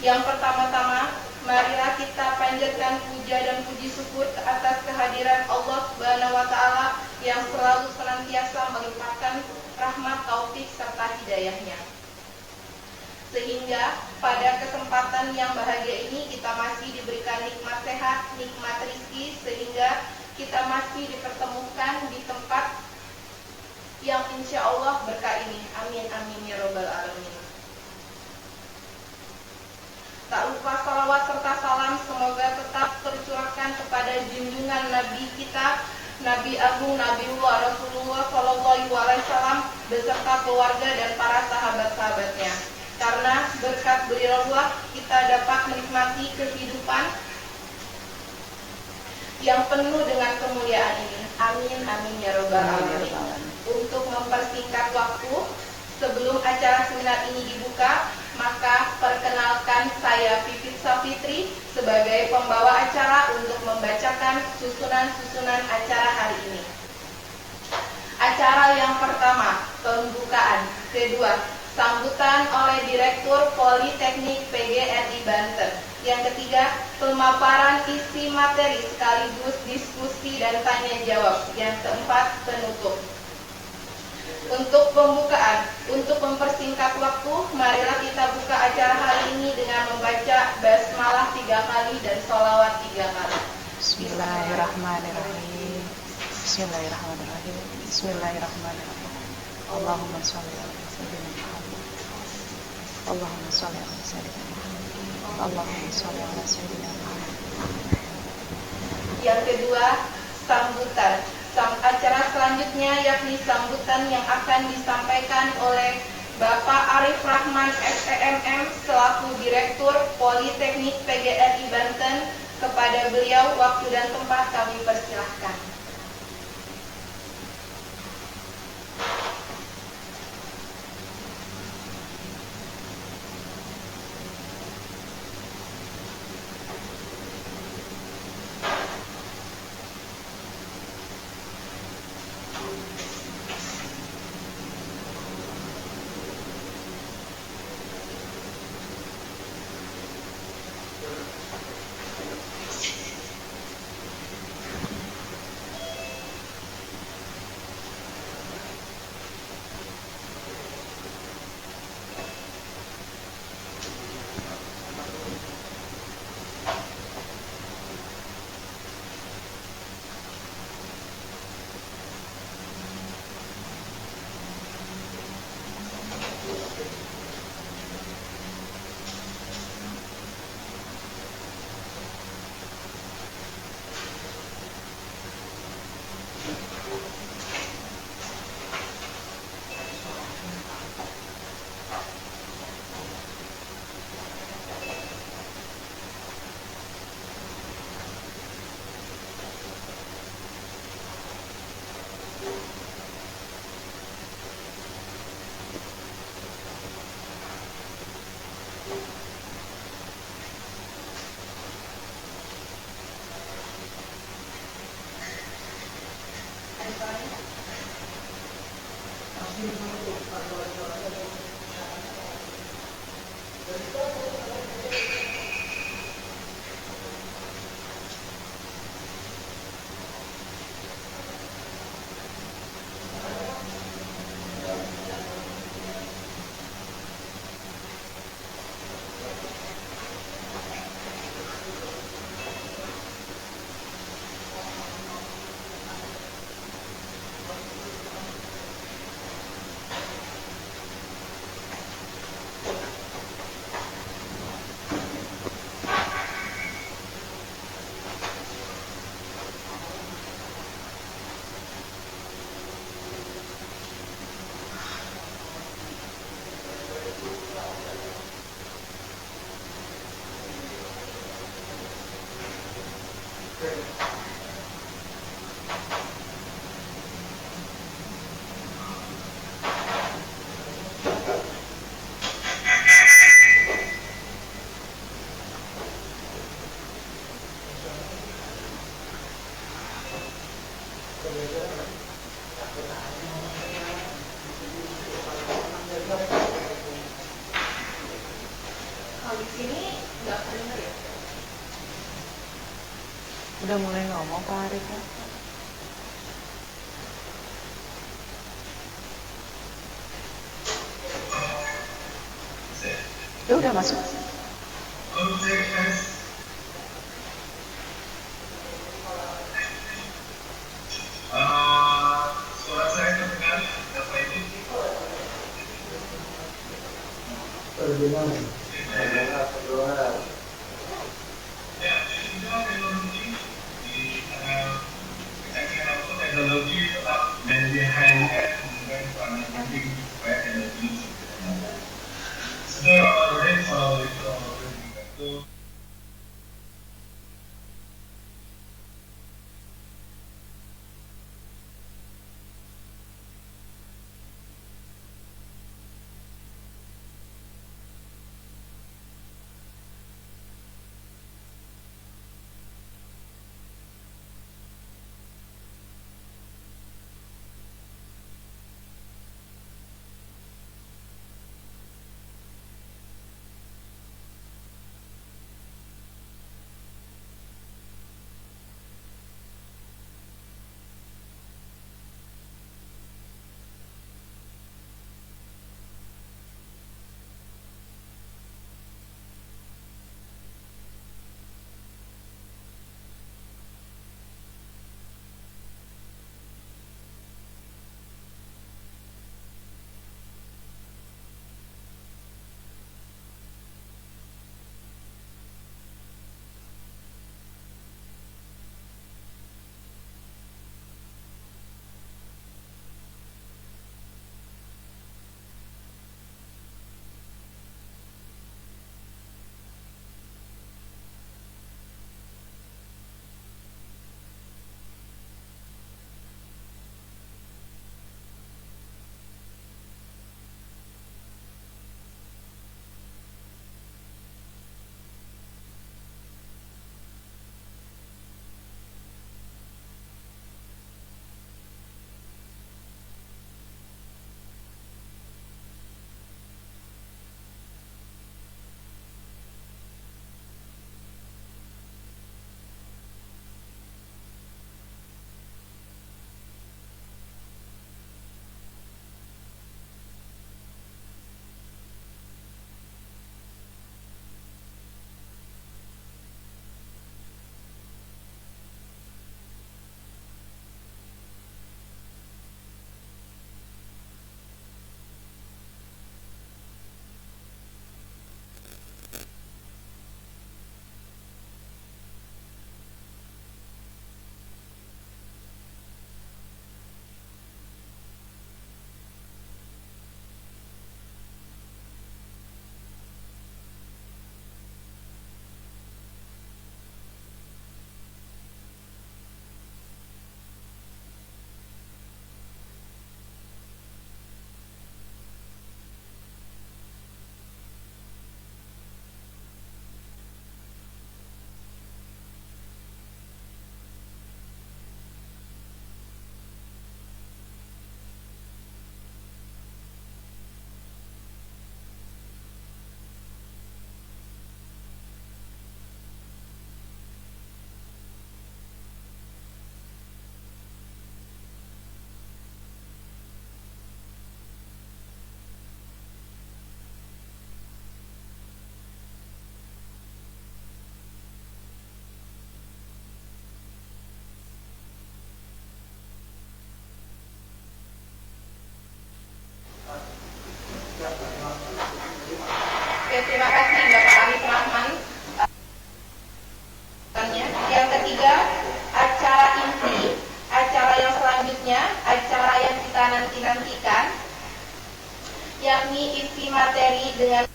Yang pertama-tama, marilah kita panjatkan puja dan puji syukur ke atas kehadiran Allah Subhanahu wa Ta'ala yang selalu senantiasa melimpahkan rahmat, taufik serta hidayahnya. Sehingga pada kesempatan yang bahagia ini kita masih diberikan nikmat sehat, nikmat rezeki, sehingga kita masih dipertemukan di tempat yang insya Allah berkah ini. Amin amin ya robbal alamin. Tak lupa salawat serta salam semoga tetap tercurahkan kepada junjungan Nabi kita, Nabi Agung Nabiullah Rasulullah Shallallahu Alaihi Wasallam beserta keluarga dan para sahabat-sahabatnya. Karena berkat beliaulah kita dapat menikmati kehidupan yang penuh dengan kemuliaan ini. Amin amin ya robbal alamin. Untuk mempersingkat waktu, sebelum acara seminar ini dibuka, maka perkenalkan saya Pipit Safitri sebagai pembawa acara untuk membacakan susunan-susunan acara hari ini. Acara yang pertama, pembukaan. Kedua, sambutan oleh Direktur Politeknik PGRI Banten. Yang ketiga, pemaparan isi materi sekaligus diskusi dan tanya jawab. Yang keempat, penutup. Untuk pembukaan, untuk mempersingkat waktu, marilah kita buka acara hari ini dengan membaca basmalah 3 kali dan sholawat 3 kali. Bismillahirrahmanirrahim. Bismillahirrahmanirrahim. Bismillahirrahmanirrahim. Allahumma sholli ala sayyidina Muhammad. Allahumma sholli ala sayyidina Muhammad. Allahumma sholli ala sayyidina Muhammad. Yang kedua, sambutan. Acara selanjutnya yakni sambutan yang akan disampaikan oleh Bapak Arif Rahman SEMM selaku Direktur Politeknik PGRI Banten. Kepada beliau waktu dan tempat kami persilahkan. nggak kedenger ya? Udah mulai ngomong Pak Arif ya? Ya udah masuk. Suara saya terdengar, Bapak Ibu. Terdengar. Terdengar. Ya, kita teknologi di kecanggihan auto teknologi tetap menjadi highlight dan paling penting supaya teknologi sudah already follow itu. Oke, terima kasih Bapak Arif Rahman. Yang ketiga, acara inti, acara yang selanjutnya, acara yang kita nanti-nantikan, yakni isi materi dengan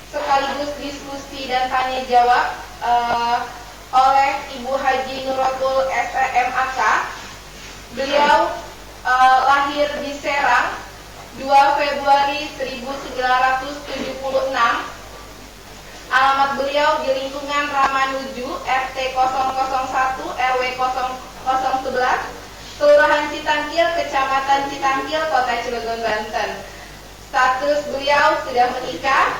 sekaligus diskusi dan tanya jawab oleh Ibu Haji Nuratul SMAK. Beliau lahir di Serang 2 Februari 1976. Alamat beliau di lingkungan Ramanuju, RT 001, RW 0011, Kelurahan Citangkil, Kecamatan Citangkil, Kota Cilegon, Banten. Status beliau sudah menikah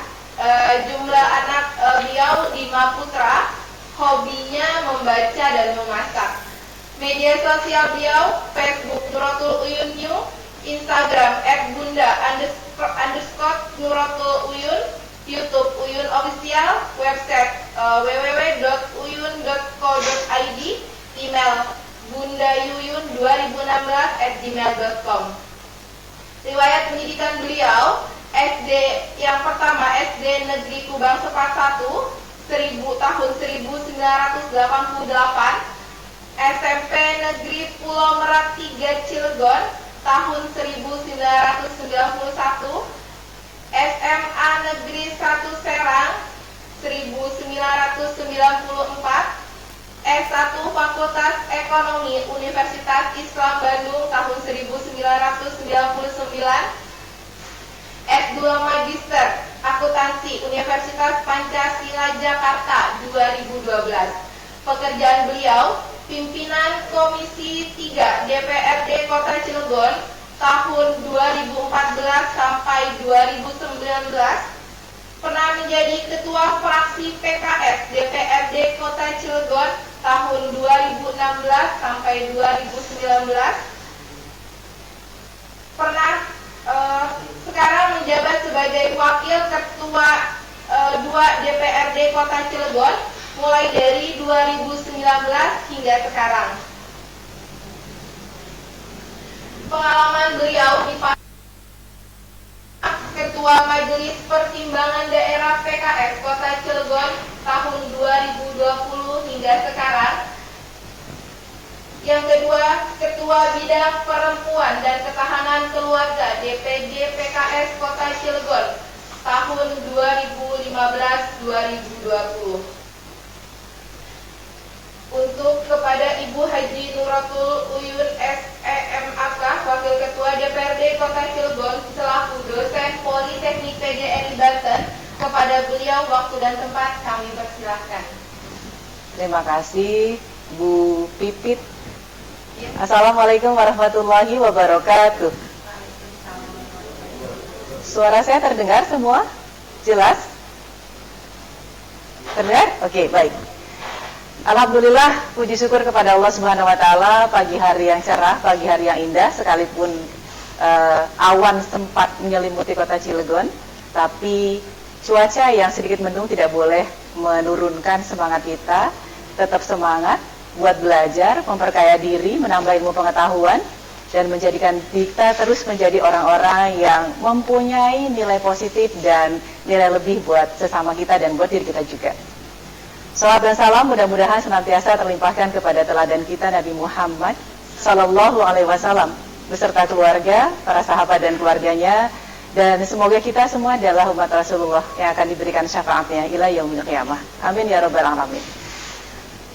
Jumlah anak beliau 5 putra, hobinya membaca dan memasak. Media sosial beliau, Facebook Nuratul Uyun New, Instagram @bunda_Nuratul Uyun, YouTube Uyun Official, website www.uyun.co.id, email bundayuyun2016@gmail.com. Riwayat pendidikan beliau, SD yang pertama SD Negeri Kubang Sepat 1 tahun 1988, SMP Negeri Pulau Merak 3 Cilegon tahun 1991, SMA Negeri 1 Serang 1994, S1 Fakultas Ekonomi Universitas Islam Bandung tahun 1999, S2 Magister Akuntansi Universitas Pancasila Jakarta 2012. Pekerjaan beliau, pimpinan Komisi 3 DPRD Kota Cilegon tahun 2014 sampai 2019, pernah menjadi Ketua Fraksi PKS DPRD Kota Cilegon tahun 2016 sampai 2019, pernah sekarang menjabat sebagai Wakil Ketua 2 DPRD Kota Cilegon mulai dari 2019 hingga sekarang. Pengalaman beliau di Ketua Majelis Pertimbangan Daerah PKS Kota Cilegon tahun 2020 hingga sekarang. Yang kedua, Ketua Bidang Perempuan dan Ketahanan Keluarga DPD PKS Kota Cilegon tahun 2015-2020. Untuk kepada Ibu Haji Nuratul Uyun SEMAK, Wakil Ketua DPRD Kota Cilegon selaku dosen Politeknik PGRI Banten, kepada beliau waktu dan tempat kami persilahkan. Terima kasih Bu Pipit. Assalamualaikum warahmatullahi wabarakatuh. Suara saya terdengar semua? Jelas? Terdengar? Oke, baik. Alhamdulillah, puji syukur kepada Allah Subhanahu wa taala, pagi hari yang cerah, pagi hari yang indah, sekalipun awan sempat menyelimuti Kota Cilegon, tapi cuaca yang sedikit mendung tidak boleh menurunkan semangat kita. Tetap semangat buat belajar, memperkaya diri, menambah ilmu pengetahuan, dan menjadikan kita terus menjadi orang-orang yang mempunyai nilai positif dan nilai lebih buat sesama kita dan buat diri kita juga. Salawat dan salam mudah-mudahan senantiasa terlimpahkan kepada teladan kita Nabi Muhammad Sallallahu Alaihi Wasallam beserta keluarga, para sahabat dan keluarganya, dan semoga kita semua adalah umat Rasulullah yang akan diberikan syafaatnya ila yaumil qiyamah. Amin ya rabbal alamin.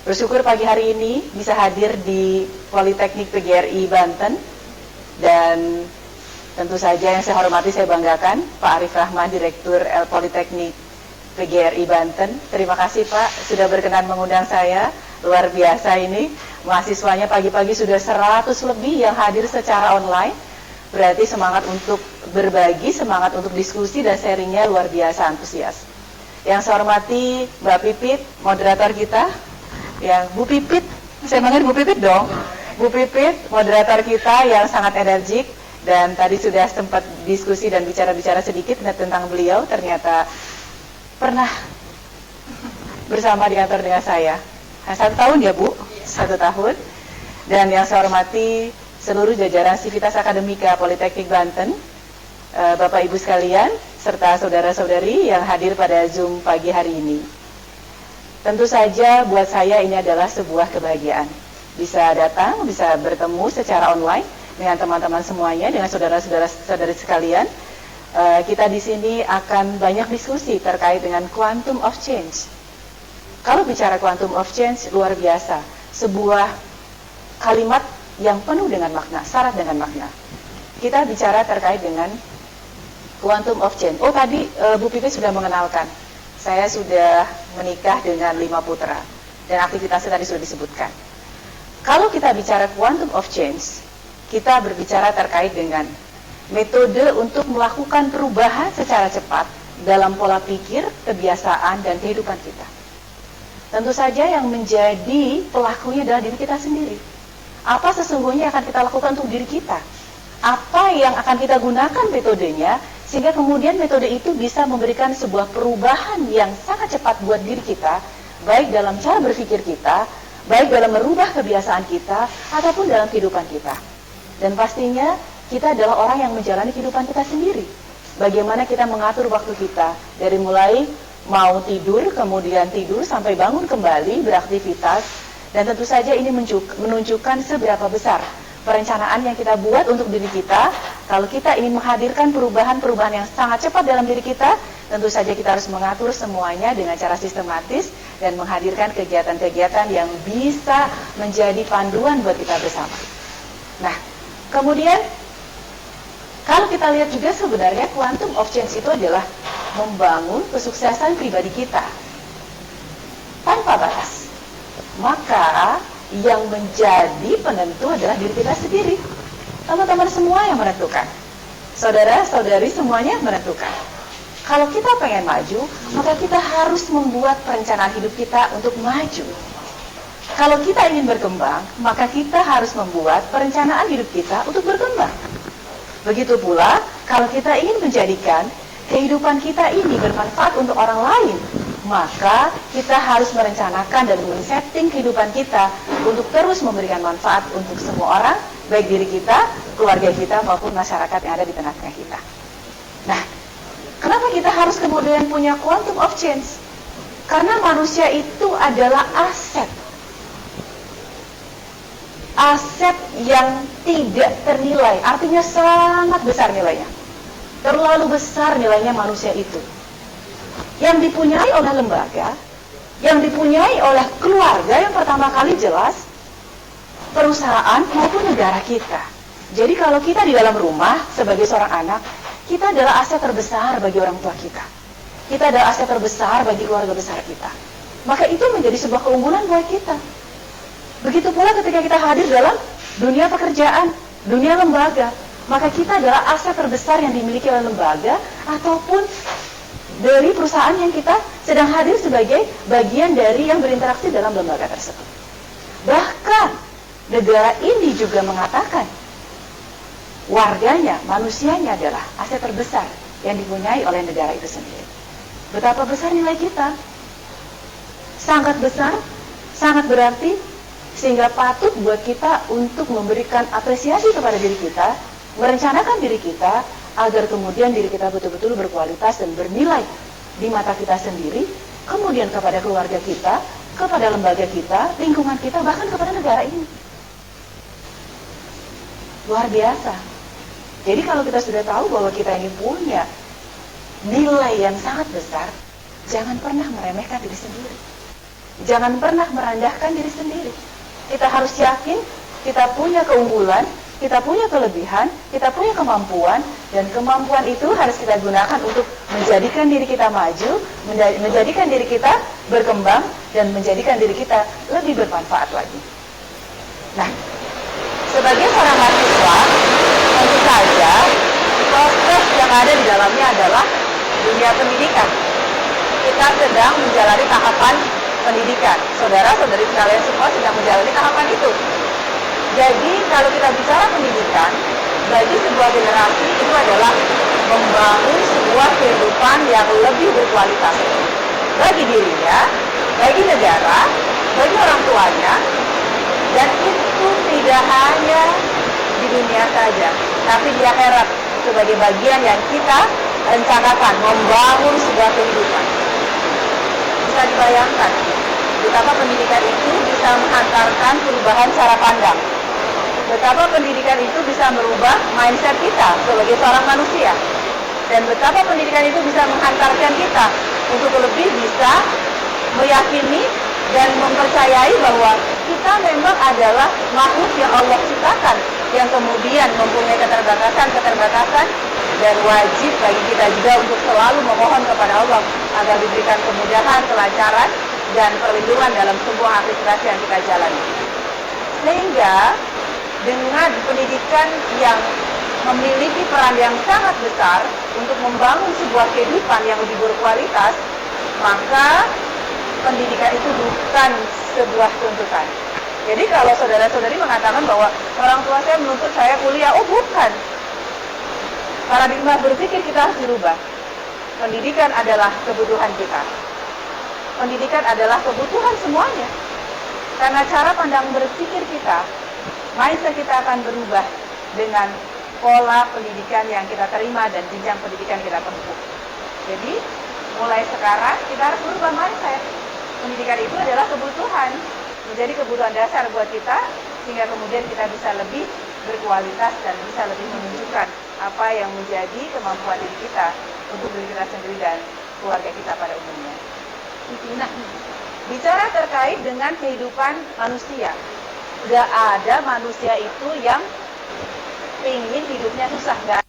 Bersyukur pagi hari ini bisa hadir di Politeknik PGRI Banten, dan tentu saja yang saya hormati, saya banggakan Pak Arif Rahman, Direktur Politeknik PGRI Banten. Terima kasih Pak sudah berkenan mengundang saya. Luar biasa ini, mahasiswanya pagi-pagi sudah 100 lebih yang hadir secara online. Berarti semangat untuk berbagi, semangat untuk diskusi dan sharingnya luar biasa antusias. Yang saya hormati Mbak Pipit, moderator kita. Yang Bu Pipit, saya manggil Bu Pipit dong. Bu Pipit, moderator kita yang sangat energik, dan tadi sudah sempat diskusi dan bicara-bicara sedikit tentang beliau. Ternyata pernah bersama di kantor dengan saya. 1 tahun ya Bu? 1 tahun. Dan yang saya hormati seluruh jajaran Sivitas Akademika Politeknik Banten, Bapak Ibu sekalian, serta saudara-saudari yang hadir pada Zoom pagi hari ini. Tentu saja buat saya ini adalah sebuah kebahagiaan. Bisa datang, bisa bertemu secara online dengan teman-teman semuanya, dengan saudara-saudari sekalian. Kita di sini akan banyak diskusi terkait dengan quantum of change. Kalau bicara quantum of change, luar biasa. Sebuah kalimat yang penuh dengan makna, syarat dengan makna. Kita bicara terkait dengan quantum of change. Oh tadi Bu Pipi sudah mengenalkan. Saya sudah menikah dengan 5 putra, dan aktivitasnya tadi sudah disebutkan. Kalau kita bicara quantum of change, kita berbicara terkait dengan metode untuk melakukan perubahan secara cepat dalam pola pikir, kebiasaan, dan kehidupan kita. Tentu saja yang menjadi pelakunya adalah diri kita sendiri. Apa sesungguhnya akan kita lakukan untuk diri kita? Apa yang akan kita gunakan metodenya, sehingga kemudian metode itu bisa memberikan sebuah perubahan yang sangat cepat buat diri kita, baik dalam cara berpikir kita, baik dalam merubah kebiasaan kita, ataupun dalam kehidupan kita. Dan pastinya kita adalah orang yang menjalani kehidupan kita sendiri. Bagaimana kita mengatur waktu kita, dari mulai mau tidur, kemudian tidur sampai bangun kembali, beraktivitas, dan tentu saja ini menunjukkan seberapa besar perencanaan yang kita buat untuk diri kita. Kalau kita ingin menghadirkan perubahan-perubahan yang sangat cepat dalam diri kita, tentu saja kita harus mengatur semuanya dengan cara sistematis dan menghadirkan kegiatan-kegiatan yang bisa menjadi panduan buat kita bersama. Nah, kemudian kalau kita lihat juga sebenarnya quantum of change itu adalah membangun kesuksesan pribadi kita tanpa batas. Maka yang menjadi penentu adalah diri kita sendiri. Teman-teman semua yang menentukan. Saudara-saudari semuanya menentukan. Kalau kita pengen maju, maka kita harus membuat perencanaan hidup kita untuk maju. Kalau kita ingin berkembang, maka kita harus membuat perencanaan hidup kita untuk berkembang. Begitu pula, kalau kita ingin menjadikan kehidupan kita ini bermanfaat untuk orang lain, maka kita harus merencanakan dan men-setting kehidupan kita untuk terus memberikan manfaat untuk semua orang, baik diri kita, keluarga kita, maupun masyarakat yang ada di tengah-tengah kita. Nah, kenapa kita harus kemudian punya quantum of change? Karena manusia itu adalah aset. Aset yang tidak ternilai, artinya sangat besar nilainya. Terlalu besar nilainya manusia itu. Yang dipunyai oleh lembaga, yang dipunyai oleh keluarga yang pertama kali jelas, perusahaan maupun negara kita. Jadi kalau kita di dalam rumah sebagai seorang anak, kita adalah aset terbesar bagi orang tua kita. Kita adalah aset terbesar bagi keluarga besar kita. Maka itu menjadi sebuah keunggulan buat kita. Begitu pula ketika kita hadir dalam dunia pekerjaan, dunia lembaga, maka kita adalah aset terbesar yang dimiliki oleh lembaga ataupun dari perusahaan yang kita sedang hadir sebagai bagian dari yang berinteraksi dalam lembaga tersebut. Bahkan negara ini juga mengatakan warganya, manusianya adalah aset terbesar yang dipunyai oleh negara itu sendiri. Betapa besar nilai kita? Sangat besar, sangat berarti, sehingga patut buat kita untuk memberikan apresiasi kepada diri kita, merencanakan diri kita, agar kemudian diri kita betul-betul berkualitas dan bernilai di mata kita sendiri, kemudian kepada keluarga kita, kepada lembaga kita, lingkungan kita, bahkan kepada negara ini. Luar biasa. Jadi kalau kita sudah tahu bahwa kita ini punya nilai yang sangat besar, jangan pernah meremehkan diri sendiri. Jangan pernah merendahkan diri sendiri. Kita harus yakin kita punya keunggulan, kita punya kelebihan, kita punya kemampuan, dan kemampuan itu harus kita gunakan untuk menjadikan diri kita maju, menjadikan diri kita berkembang, dan menjadikan diri kita lebih bermanfaat lagi. Nah, sebagai seorang mahasiswa, tentu saja proses yang ada di dalamnya adalah dunia pendidikan. Kita sedang menjalani tahapan pendidikan. Saudara-saudari sekalian semua sedang menjalani tahapan itu. Jadi kalau kita bicara pendidikan, bagi sebuah generasi itu adalah membangun sebuah kehidupan yang lebih berkualitas. Bagi dirinya, bagi negara, bagi orang tuanya, dan itu tidak hanya di dunia saja, tapi di akhirat sebagai bagian yang kita rencanakan membangun sebuah kehidupan. Bisa dibayangkan betapa pendidikan itu bisa menghantarkan perubahan cara pandang, betapa pendidikan itu bisa merubah mindset kita sebagai seorang manusia, dan betapa pendidikan itu bisa menghantarkan kita untuk lebih bisa meyakini dan mempercayai bahwa kita memang adalah makhluk yang Allah ciptakan, yang kemudian mempunyai keterbatasan, dan wajib bagi kita juga untuk selalu memohon kepada Allah agar diberikan kemudahan, kelancaran, dan perlindungan dalam sebuah aktivitas yang kita jalani. Sehingga dengan pendidikan yang memiliki peran yang sangat besar untuk membangun sebuah kehidupan yang lebih berkualitas, maka pendidikan itu bukan sebuah tuntutan. Jadi kalau saudara-saudari mengatakan bahwa orang tua saya menuntut saya kuliah, oh bukan. Paradigma berpikir kita harus dirubah. Pendidikan adalah kebutuhan kita. Pendidikan adalah kebutuhan semuanya. Karena cara pandang berpikir kita, mindset kita akan berubah dengan pola pendidikan yang kita terima dan jenjang pendidikan kita tempuh. Jadi, mulai sekarang kita harus berubah mindset. Pendidikan itu adalah kebutuhan, menjadi kebutuhan dasar buat kita, sehingga kemudian kita bisa lebih berkualitas dan bisa lebih menunjukkan apa yang menjadi kemampuan diri kita untuk diri kita sendiri dan keluarga kita pada umumnya. Nah, bicara terkait dengan kehidupan manusia, gak ada manusia itu yang ingin hidupnya susah. Gak ada.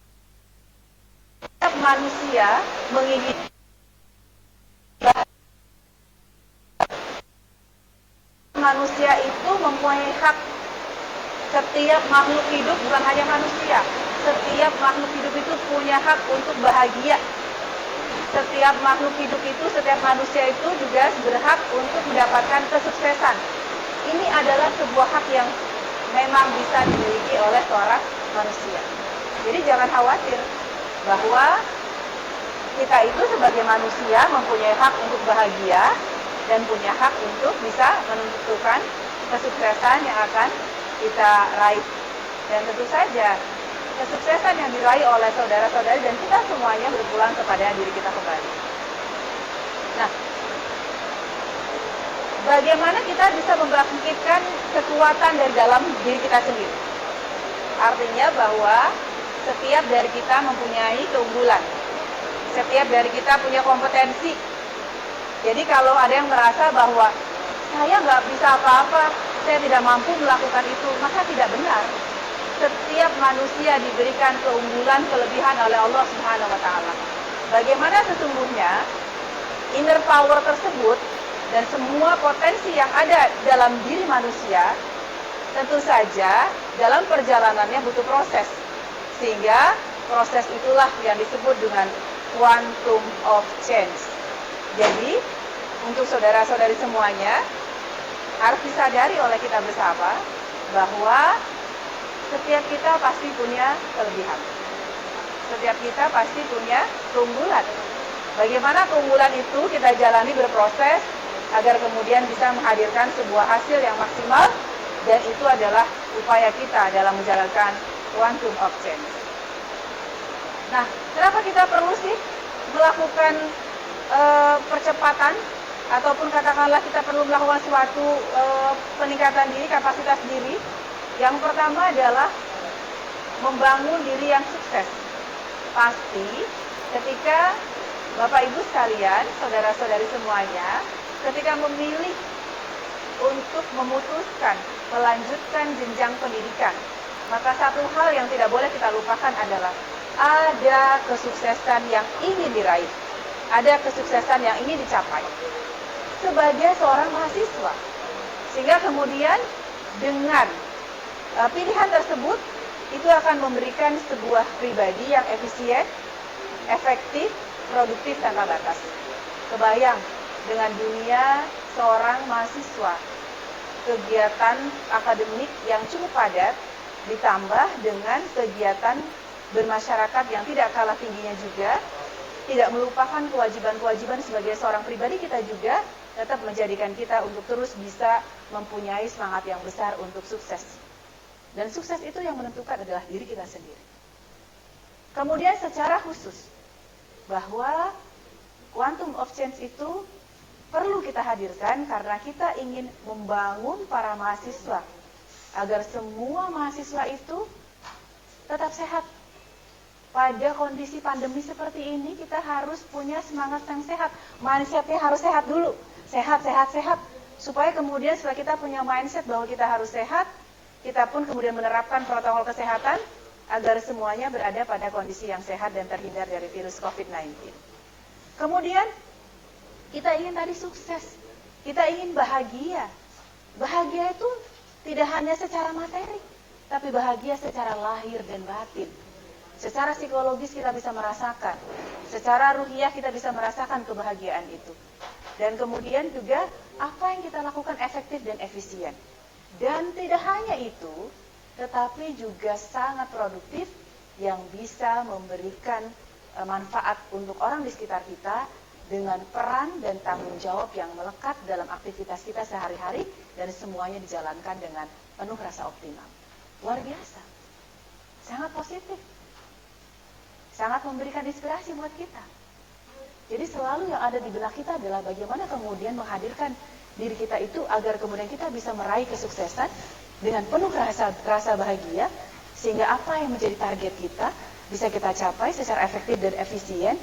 Setiap manusia menginginkan manusia itu mempunyai hak. Setiap makhluk hidup, bukan hanya manusia, setiap makhluk hidup itu punya hak untuk bahagia. Setiap makhluk hidup itu, setiap manusia itu juga berhak untuk mendapatkan kesuksesan. Ini adalah sebuah hak yang memang bisa dimiliki oleh seorang manusia. Jadi jangan khawatir bahwa kita itu sebagai manusia mempunyai hak untuk bahagia dan punya hak untuk bisa menentukan kesuksesan yang akan kita raih. Dan tentu saja kesuksesan yang diraih oleh saudara-saudari dan kita semuanya berpulang kepada diri kita kembali. Nah, bagaimana kita bisa membangkitkan kekuatan dari dalam diri kita sendiri? Artinya bahwa setiap dari kita mempunyai keunggulan. Setiap dari kita punya kompetensi. Jadi kalau ada yang merasa bahwa saya nggak bisa apa-apa, saya tidak mampu melakukan itu, maka tidak benar. Setiap manusia diberikan keunggulan, kelebihan oleh Allah Subhanahu wa Ta'ala. Bagaimana sesungguhnya inner power tersebut dan semua potensi yang ada dalam diri manusia, tentu saja dalam perjalanannya butuh proses. Sehingga proses itulah yang disebut dengan quantum of change. Jadi, untuk saudara-saudari semuanya, harus disadari oleh kita bersama bahwa setiap kita pasti punya kelebihan. Setiap kita pasti punya keunggulan. Bagaimana keunggulan itu kita jalani berproses agar kemudian bisa menghadirkan sebuah hasil yang maksimal, dan itu adalah upaya kita dalam menjalankan quantum of change. Nah, kenapa kita perlu sih melakukan percepatan, ataupun katakanlah kita perlu melakukan suatu peningkatan diri, kapasitas diri? Yang pertama adalah membangun diri yang sukses. Pasti ketika Bapak Ibu sekalian, saudara-saudari semuanya, ketika memilih untuk memutuskan melanjutkan jenjang pendidikan, maka satu hal yang tidak boleh kita lupakan adalah ada kesuksesan yang ingin diraih, ada kesuksesan yang ingin dicapai sebagai seorang mahasiswa. Sehingga kemudian dengan pilihan tersebut itu akan memberikan sebuah pribadi yang efisien, efektif, produktif tanpa batas. Kebayang dengan dunia seorang mahasiswa, kegiatan akademik yang cukup padat ditambah dengan kegiatan bermasyarakat yang tidak kalah tingginya juga, tidak melupakan kewajiban-kewajiban sebagai seorang pribadi kita juga, tetap menjadikan kita untuk terus bisa mempunyai semangat yang besar untuk sukses. Dan sukses itu yang menentukan adalah diri kita sendiri. Kemudian secara khusus, bahwa quantum of change itu perlu kita hadirkan karena kita ingin membangun para mahasiswa agar semua mahasiswa itu tetap sehat. Pada kondisi pandemi seperti ini kita harus punya semangat yang sehat. Mindsetnya harus sehat dulu. Sehat, sehat, sehat. Supaya kemudian setelah kita punya mindset bahwa kita harus sehat, kita pun kemudian menerapkan protokol kesehatan agar semuanya berada pada kondisi yang sehat dan terhindar dari virus COVID-19. Kemudian kita ingin tadi sukses, kita ingin bahagia. Bahagia itu tidak hanya secara materi, tapi bahagia secara lahir dan batin. Secara psikologis kita bisa merasakan, secara ruhiyah kita bisa merasakan kebahagiaan itu. Dan kemudian juga apa yang kita lakukan efektif dan efisien. Dan tidak hanya itu, tetapi juga sangat produktif yang bisa memberikan manfaat untuk orang di sekitar kita dengan peran dan tanggung jawab yang melekat dalam aktivitas kita sehari-hari dan semuanya dijalankan dengan penuh rasa optimal. Luar biasa. Sangat positif. Sangat memberikan inspirasi buat kita. Jadi selalu yang ada di benak kita adalah bagaimana kemudian menghadirkan diri kita itu agar kemudian kita bisa meraih kesuksesan dengan penuh rasa bahagia, sehingga apa yang menjadi target kita bisa kita capai secara efektif dan efisien.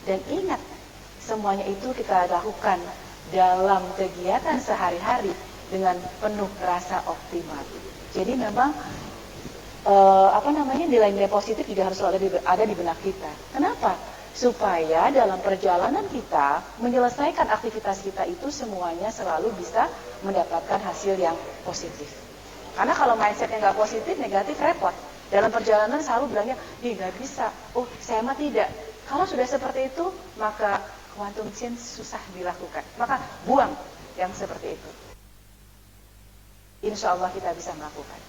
Dan ingat, semuanya itu kita lakukan dalam kegiatan sehari-hari dengan penuh rasa optimal. Jadi memang nilai-nilai positif juga harus selalu ada di benak kita. Kenapa? Supaya dalam perjalanan kita menyelesaikan aktivitas kita itu semuanya selalu bisa mendapatkan hasil yang positif. Karena kalau mindsetnya nggak positif, negatif, repot. Dalam perjalanan selalu bilangnya, nggak bisa, saya mah tidak. Kalau sudah seperti itu, maka quantum change susah dilakukan. Maka buang yang seperti itu. Insya Allah kita bisa melakukan.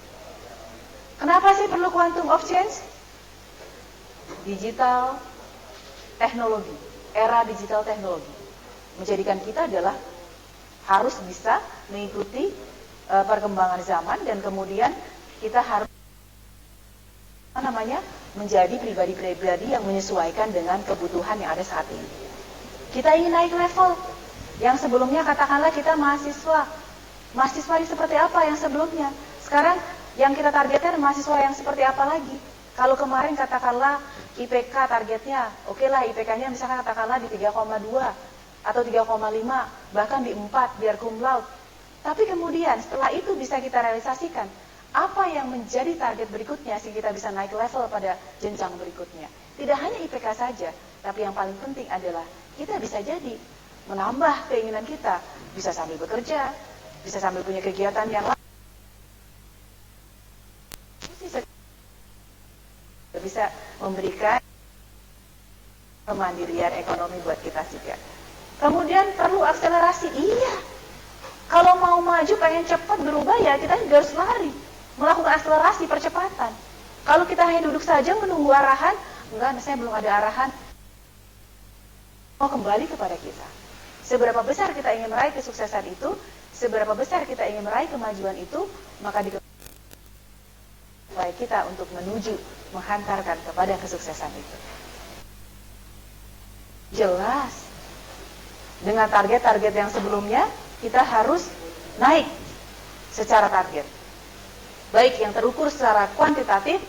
Kenapa sih perlu quantum of change? Digital teknologi, era digital teknologi menjadikan kita adalah harus bisa mengikuti perkembangan zaman, dan kemudian kita harus menjadi pribadi-pribadi yang menyesuaikan dengan kebutuhan yang ada saat ini. Kita ingin naik level. Yang sebelumnya katakanlah kita mahasiswa yang seperti apa yang sebelumnya. Sekarang yang kita targetkan mahasiswa yang seperti apa lagi. Kalau kemarin katakanlah IPK targetnya, oke lah IPK-nya misalkan katakanlah di 3,2 atau 3,5, bahkan di 4 biar cum laude. Tapi kemudian setelah itu bisa kita realisasikan apa yang menjadi target berikutnya sehingga kita bisa naik level pada jenjang berikutnya. Tidak hanya IPK saja, tapi yang paling penting adalah kita bisa jadi menambah keinginan kita, bisa sambil bekerja, bisa sambil punya kegiatan yang lain, bisa memberikan kemandirian ekonomi buat kita juga. Kemudian perlu akselerasi, iya. Kalau mau maju pengen cepat berubah ya kita juga harus lari, melakukan akselerasi percepatan. Kalau kita hanya duduk saja menunggu arahan, enggak, saya belum ada arahan. Mau kembali kepada kita. Seberapa besar kita ingin meraih kesuksesan itu, seberapa besar kita ingin meraih kemajuan itu, maka upaya kita untuk menuju menghantarkan kepada kesuksesan itu. Jelas. Dengan target-target yang sebelumnya, kita harus naik secara target. Baik yang terukur secara kuantitatif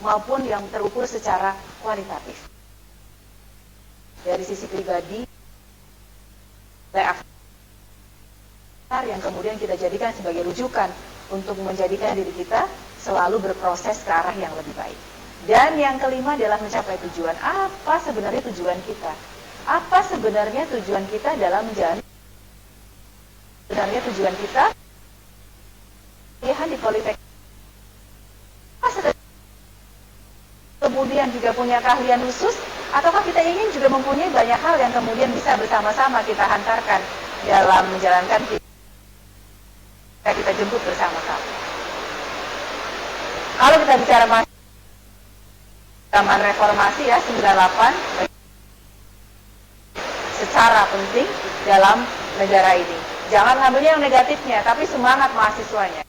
maupun yang terukur secara kualitatif. Dari sisi pribadi, yang kemudian kita jadikan sebagai rujukan untuk menjadikan diri kita selalu berproses ke arah yang lebih baik. Dan yang kelima adalah mencapai tujuan. Apa sebenarnya tujuan kita? Apa sebenarnya tujuan kita dalam menjalani? Sebenarnya tujuan kita di Politeknik. Kemudian juga punya keahlian khusus, ataukah kita ingin juga mempunyai banyak hal yang kemudian bisa bersama-sama kita hantarkan dalam menjalankan kita jemput bersama-sama. Kalau kita bicara zaman reformasi ya 98 secara penting dalam negara ini. Jangan ngambilnya yang negatifnya, tapi semangat mahasiswanya.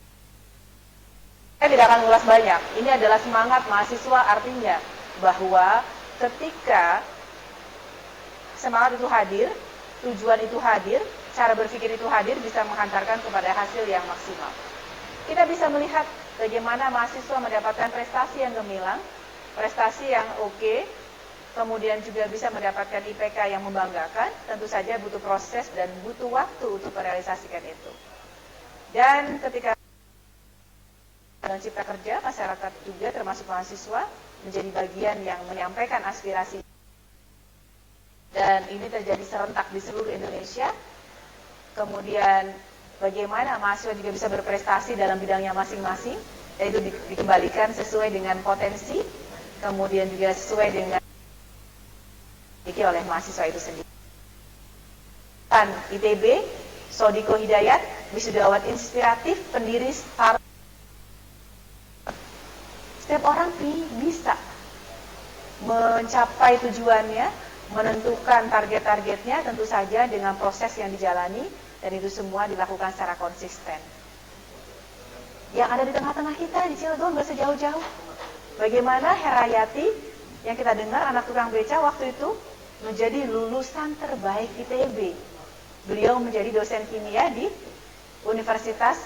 Saya tidak akan ulas banyak. Ini adalah semangat mahasiswa, artinya bahwa ketika semangat itu hadir, tujuan itu hadir, cara berpikir itu hadir, bisa menghantarkan kepada hasil yang maksimal. Kita bisa melihat bagaimana mahasiswa mendapatkan prestasi yang gemilang, prestasi yang oke, kemudian juga bisa mendapatkan IPK yang membanggakan. Tentu saja butuh proses dan butuh waktu untuk merealisasikan itu. Dan ketika dalam cipta kerja, masyarakat juga termasuk mahasiswa menjadi bagian yang menyampaikan aspirasi. Dan ini terjadi serentak di seluruh Indonesia. Kemudian bagaimana mahasiswa juga bisa berprestasi dalam bidangnya masing-masing, yaitu dikembalikan sesuai dengan potensi kemudian juga sesuai dengan dimiliki oleh mahasiswa itu sendiri. Dan ITB, Sodiko Hidayat, wisudawan inspiratif, pendiri Star. Setiap orang bisa mencapai tujuannya, menentukan target-targetnya, tentu saja dengan proses yang dijalani, dan itu semua dilakukan secara konsisten. Yang ada di tengah-tengah kita di Cilegon gak sejauh-jauh. Bagaimana Herayati yang kita dengar anak tukang beca waktu itu menjadi lulusan terbaik ITB. Beliau menjadi dosen kimia di Universitas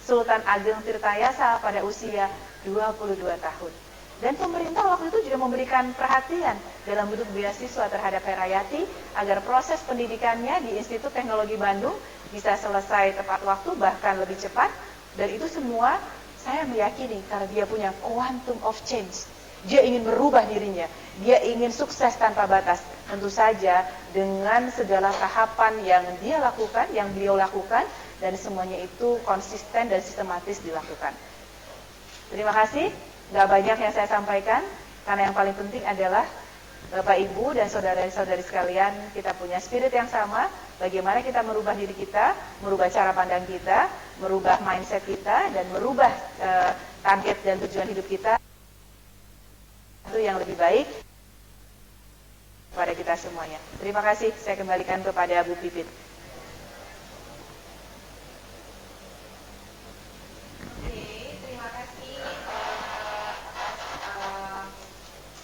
Sultan Ageng Tirtayasa pada usia 22 tahun. Dan pemerintah waktu itu juga memberikan perhatian dalam bentuk beasiswa terhadap Herayati agar proses pendidikannya di Institut Teknologi Bandung bisa selesai tepat waktu, bahkan lebih cepat. Dan itu semua saya meyakini karena dia punya quantum of change. Dia ingin merubah dirinya, dia ingin sukses tanpa batas. Tentu saja dengan segala tahapan yang dia lakukan, yang beliau lakukan, dan semuanya itu konsisten dan sistematis dilakukan. Terima kasih, gak banyak yang saya sampaikan, karena yang paling penting adalah Bapak Ibu dan saudara-saudari sekalian, kita punya spirit yang sama, bagaimana kita merubah diri kita, merubah cara pandang kita, merubah mindset kita, dan merubah target dan tujuan hidup kita, itu yang lebih baik pada kita semuanya. Terima kasih, saya kembalikan kepada Bu Pipit. Terima kasih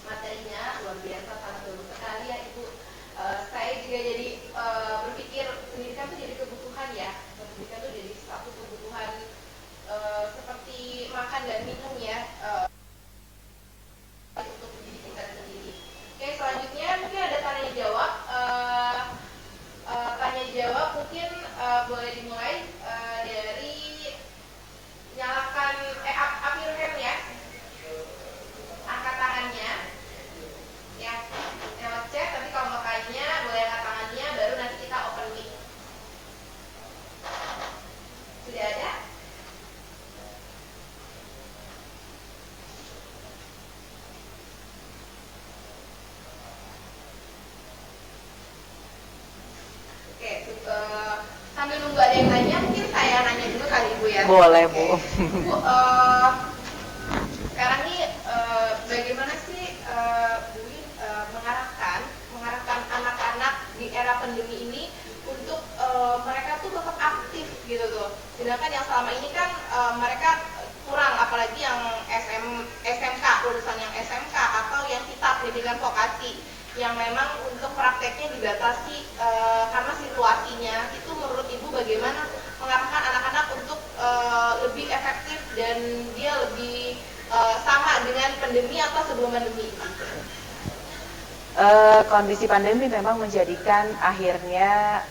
materinya, luar biasa, sangat bagus sekali ya Ibu. Saya juga jadi berpikir pendidikan itu jadi kebutuhan ya. Pendidikan itu jadi satu kebutuhan seperti makan dan minum ya. Untuk diri kita sendiri. Oke, selanjutnya mungkin ada tanya jawab. Tanya jawab mungkin boleh dimulai dari nyalakan up your hand ya, angkat tangannya ya, lewat chat. Tapi kalau mau tanya boleh angkat tangannya, baru nanti kita open mic. Sudah ada? Sambil nunggu ada yang nanya, mungkin saya nanya dulu kali Bu ya. Boleh Bu. Bu, sekarang nih bagaimana sih Bu mengarahkan anak-anak di era pandemi ini untuk mereka tuh tetap aktif gitu tuh. Sedangkan yang selama ini kan mereka kurang, apalagi yang SMK, lulusan yang SMK atau yang kita pendidikan vokasi, yang memang untuk prakteknya dibatasi karena situasinya. Itu menurut Ibu bagaimana mengarahkan anak-anak untuk lebih efektif dan dia lebih sama dengan pandemi atau sebelum pandemi? Kondisi pandemi memang menjadikan akhirnya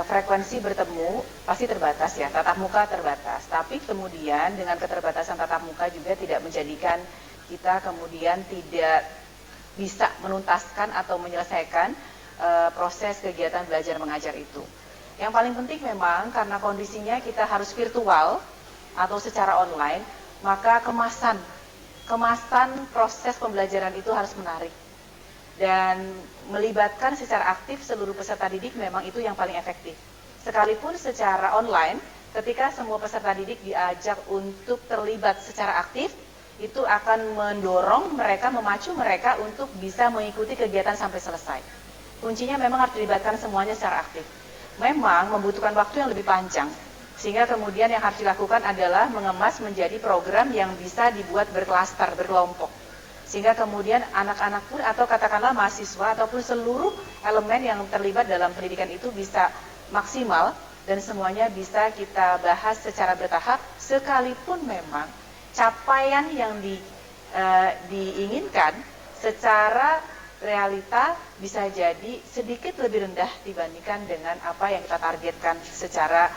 frekuensi bertemu pasti terbatas ya, tatap muka terbatas. Tapi kemudian dengan keterbatasan tatap muka juga tidak menjadikan kita kemudian tidak bisa menuntaskan atau menyelesaikan proses kegiatan belajar mengajar itu. Yang paling penting memang karena kondisinya kita harus virtual atau secara online, maka kemasan proses pembelajaran itu harus menarik dan melibatkan secara aktif seluruh peserta didik. Memang itu yang paling efektif. Sekalipun secara online, ketika semua peserta didik diajak untuk terlibat secara aktif, itu akan mendorong mereka, memacu mereka untuk bisa mengikuti kegiatan sampai selesai. Kuncinya memang harus dilibatkan semuanya secara aktif. Memang membutuhkan waktu yang lebih panjang, sehingga kemudian yang harus dilakukan adalah mengemas menjadi program yang bisa dibuat berklaster, berkelompok. Sehingga kemudian anak-anak pun atau katakanlah mahasiswa ataupun seluruh elemen yang terlibat dalam pendidikan itu bisa maksimal dan semuanya bisa kita bahas secara bertahap, sekalipun memang capaian yang diinginkan secara realita bisa jadi sedikit lebih rendah dibandingkan dengan apa yang kita targetkan secara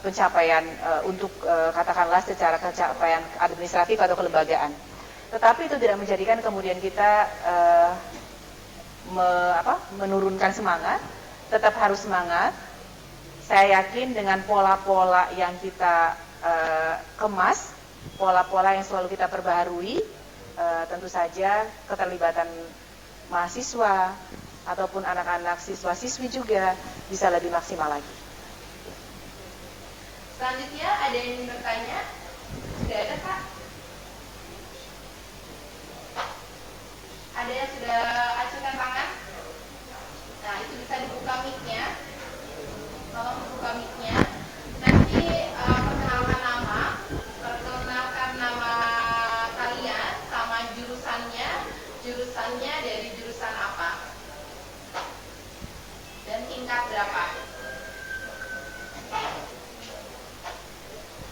pencapaian untuk katakanlah secara pencapaian administratif atau kelembagaan. Tetapi itu tidak menjadikan kemudian kita menurunkan semangat, tetap harus semangat. Saya yakin dengan pola-pola yang kita kemas, pola-pola yang selalu kita perbaharui, tentu saja keterlibatan mahasiswa ataupun anak-anak siswa-siswi juga bisa lebih maksimal lagi. Selanjutnya ada yang ingin bertanya? Sudah ada, Kak? Ada yang sudah acungkan tangan? Nah, itu bisa dibuka mic-nya. Tolong dibuka mic-nya. Nanti perkenalkan nama kalian sama jurusannya dari jurusan apa, dan tingkat berapa.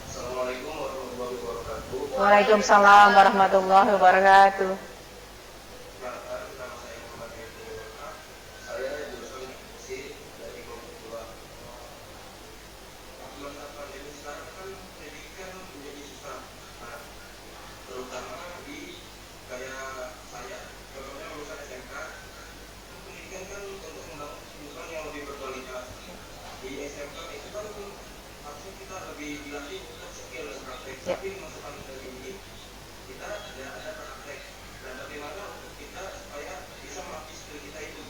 Assalamualaikum warahmatullahi wabarakatuh. Waalaikumsalam warahmatullahi wabarakatuh. Nama saya Muhammad Yusuf. Saya jurusan musik dari Kelompok 2. Masa pandemi sekarang kan pendidikan menjadi susah. Nah, terutama di kayak saya, contohnya lulusan SMK, pendidikan kan untuk membangun kehidupan yang lebih berkualitas. Di SMK itu kan harusnya kita lebih dilatih untuk skill dan praktek. Tapi di masa pandemi ini kita tidak ada praktek. Dan bagaimana untuk kita supaya bisa melatih skill kita itu?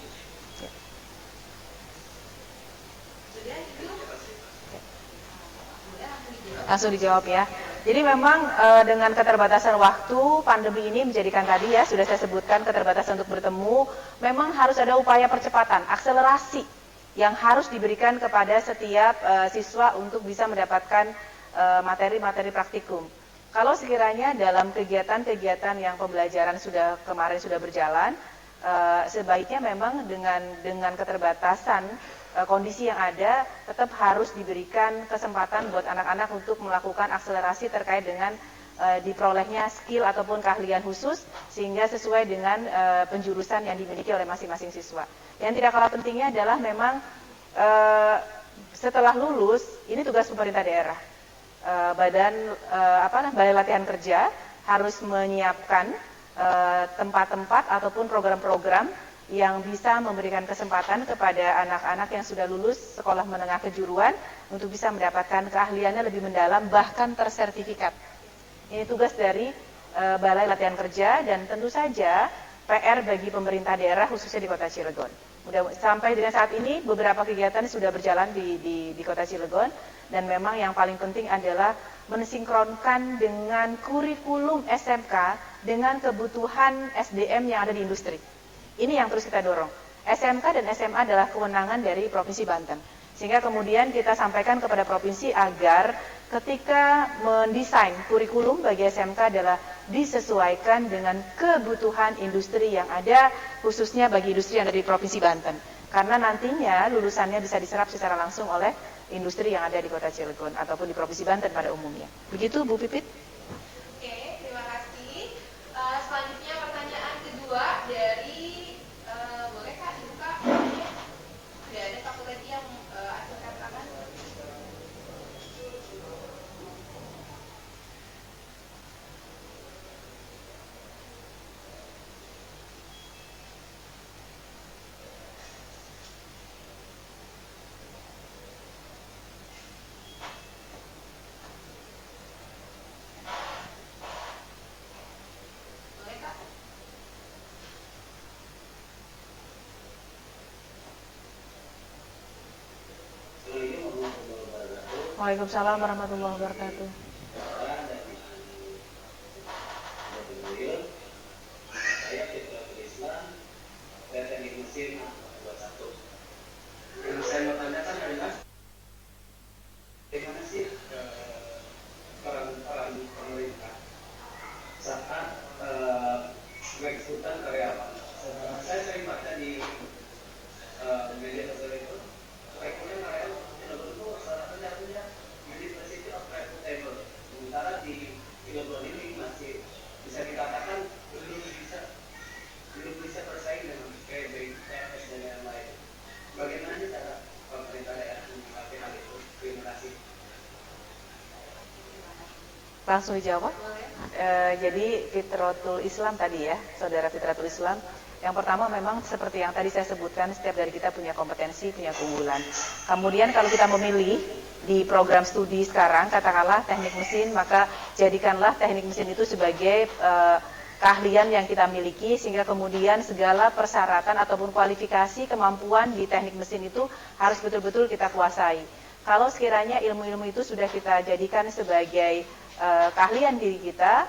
Sudah itu? Langsung dijawab ya. Jadi memang dengan keterbatasan waktu, pandemi ini menjadikan tadi ya, sudah saya sebutkan keterbatasan untuk bertemu, memang harus ada upaya percepatan, akselerasi yang harus diberikan kepada setiap siswa untuk bisa mendapatkan materi-materi praktikum. Kalau sekiranya dalam kegiatan-kegiatan yang pembelajaran kemarin sudah berjalan, sebaiknya memang dengan keterbatasan kondisi yang ada, tetap harus diberikan kesempatan buat anak-anak untuk melakukan akselerasi terkait dengan diperolehnya skill ataupun keahlian khusus, sehingga sesuai dengan penjurusan yang dimiliki oleh masing-masing siswa. Yang tidak kalah pentingnya adalah memang setelah lulus, ini tugas pemerintah daerah. Balai Latihan Kerja harus menyiapkan tempat-tempat ataupun program-program yang bisa memberikan kesempatan kepada anak-anak yang sudah lulus sekolah menengah kejuruan untuk bisa mendapatkan keahliannya lebih mendalam, bahkan tersertifikat. Ini tugas dari Balai Latihan Kerja, dan tentu saja PR bagi pemerintah daerah khususnya di Kota Cilegon. Sampai dengan saat ini beberapa kegiatan sudah berjalan di Kota Cilegon, dan memang yang paling penting adalah mensinkronkan dengan kurikulum SMK dengan kebutuhan SDM yang ada di industri. Ini yang terus kita dorong. SMK dan SMA adalah kewenangan dari Provinsi Banten. Sehingga kemudian kita sampaikan kepada provinsi agar ketika mendesain kurikulum bagi SMK adalah disesuaikan dengan kebutuhan industri yang ada, khususnya bagi industri yang ada di Provinsi Banten. Karena nantinya lulusannya bisa diserap secara langsung oleh industri yang ada di Kota Cilegon ataupun di Provinsi Banten pada umumnya. Begitu Bu Pipit? Oke, terima kasih. Selanjutnya pertanyaan kedua dari boleh Kak dibuka? Sudah ada satu lagi yang acungkan tangan. Boleh Kak? Waalaikumsalam warahmatullahi wabarakatuh. Saya Fitratul Islam dan teknik mesin 21. Yang saya mau tanyakan adalah bagaimana sih peran pemerintah saat mengeksploitasi karyawan. Saya sering baca di media sosial itu, rekrutmen karyawan benar-benar salah satunya menjadi prinsip of reputable. Sementara di Cilegon ini masih bisa dikatakan belum bisa bersaing dengan PBS dan yang lain. Bagaimana cara pemerintah daerah menyikapi hal itu? Terima kasih. Langsung dijawab. Jadi Fitratul Islam tadi ya, saudara Fitratul Islam. Yang pertama memang seperti yang tadi saya sebutkan, setiap dari kita punya kompetensi, punya keunggulan. Kemudian kalau kita memilih di program studi sekarang, katakanlah teknik mesin, maka jadikanlah teknik mesin itu sebagai keahlian yang kita miliki, sehingga kemudian segala persyaratan ataupun kualifikasi kemampuan di teknik mesin itu harus betul-betul kita kuasai. Kalau sekiranya ilmu-ilmu itu sudah kita jadikan sebagai keahlian diri kita,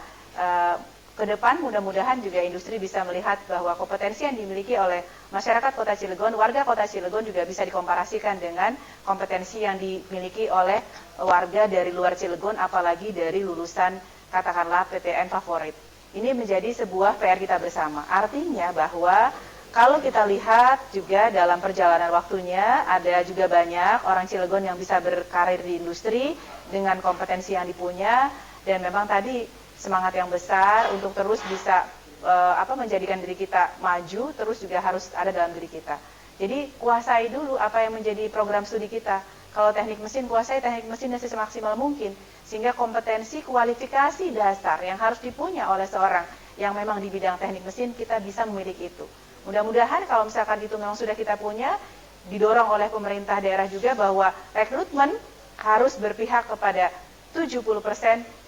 ke depan mudah-mudahan juga industri bisa melihat bahwa kompetensi yang dimiliki oleh masyarakat Kota Cilegon, warga Kota Cilegon juga bisa dikomparasikan dengan kompetensi yang dimiliki oleh warga dari luar Cilegon, apalagi dari lulusan katakanlah PTN favorit. Ini menjadi sebuah PR kita bersama. Artinya bahwa kalau kita lihat juga dalam perjalanan waktunya, ada juga banyak orang Cilegon yang bisa berkarir di industri dengan kompetensi yang dipunya, dan memang tadi semangat yang besar untuk terus bisa menjadikan diri kita maju, terus juga harus ada dalam diri kita. Jadi kuasai dulu apa yang menjadi program studi kita. Kalau teknik mesin, kuasai teknik mesin semaksimal mungkin, sehingga kompetensi kualifikasi dasar yang harus dipunya oleh seorang yang memang di bidang teknik mesin, kita bisa memiliki itu. Mudah-mudahan kalau misalkan itu memang sudah kita punya, didorong oleh pemerintah daerah juga bahwa rekrutmen harus berpihak kepada 70%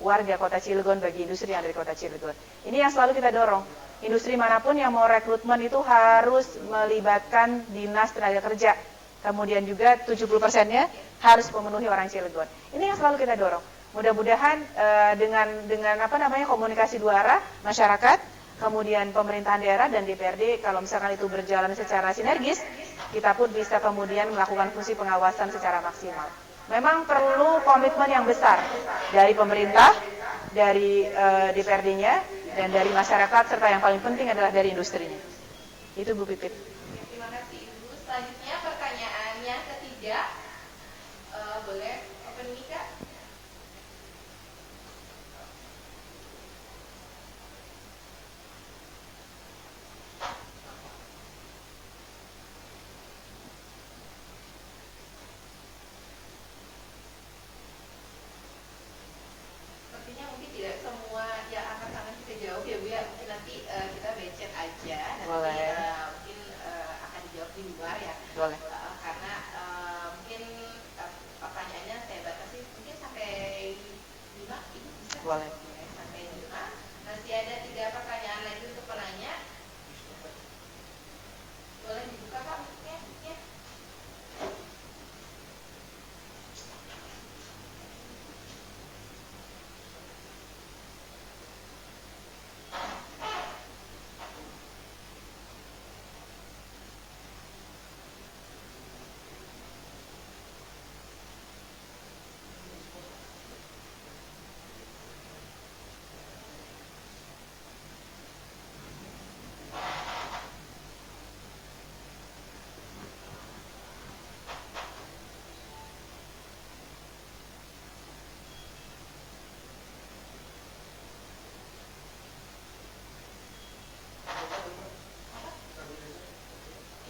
warga Kota Cilegon bagi industri yang ada di Kota Cilegon. Ini yang selalu kita dorong. Industri manapun yang mau rekrutmen itu harus melibatkan Dinas Tenaga Kerja. Kemudian juga 70%-nya harus memenuhi orang Cilegon. Ini yang selalu kita dorong. Mudah-mudahan dengan komunikasi dua arah, masyarakat, kemudian pemerintahan daerah dan DPRD, kalau misalkan itu berjalan secara sinergis, kita pun bisa kemudian melakukan fungsi pengawasan secara maksimal. Memang perlu komitmen yang besar dari pemerintah, dari DPRD-nya, dan dari masyarakat, serta yang paling penting adalah dari industrinya. Itu Bu Pipit. Terima kasih Ibu. Selanjutnya pertanyaan yang ketiga, boleh open mic, Kak? Sepertinya mungkin tidak semua yang angkat tangan bisa jawab ya Bu ya. Mungkin nanti kita becet aja. Boleh. Nanti mungkin akan dijawab di luar ya. Boleh. Karena mungkin pertanyaannya saya batasi mungkin sampai 5, itu bisa. Boleh. Sampai 5. Masih ada 3 pertanyaan lagi untuk penanya. Boleh dibuka Pak mic-nya? Ya.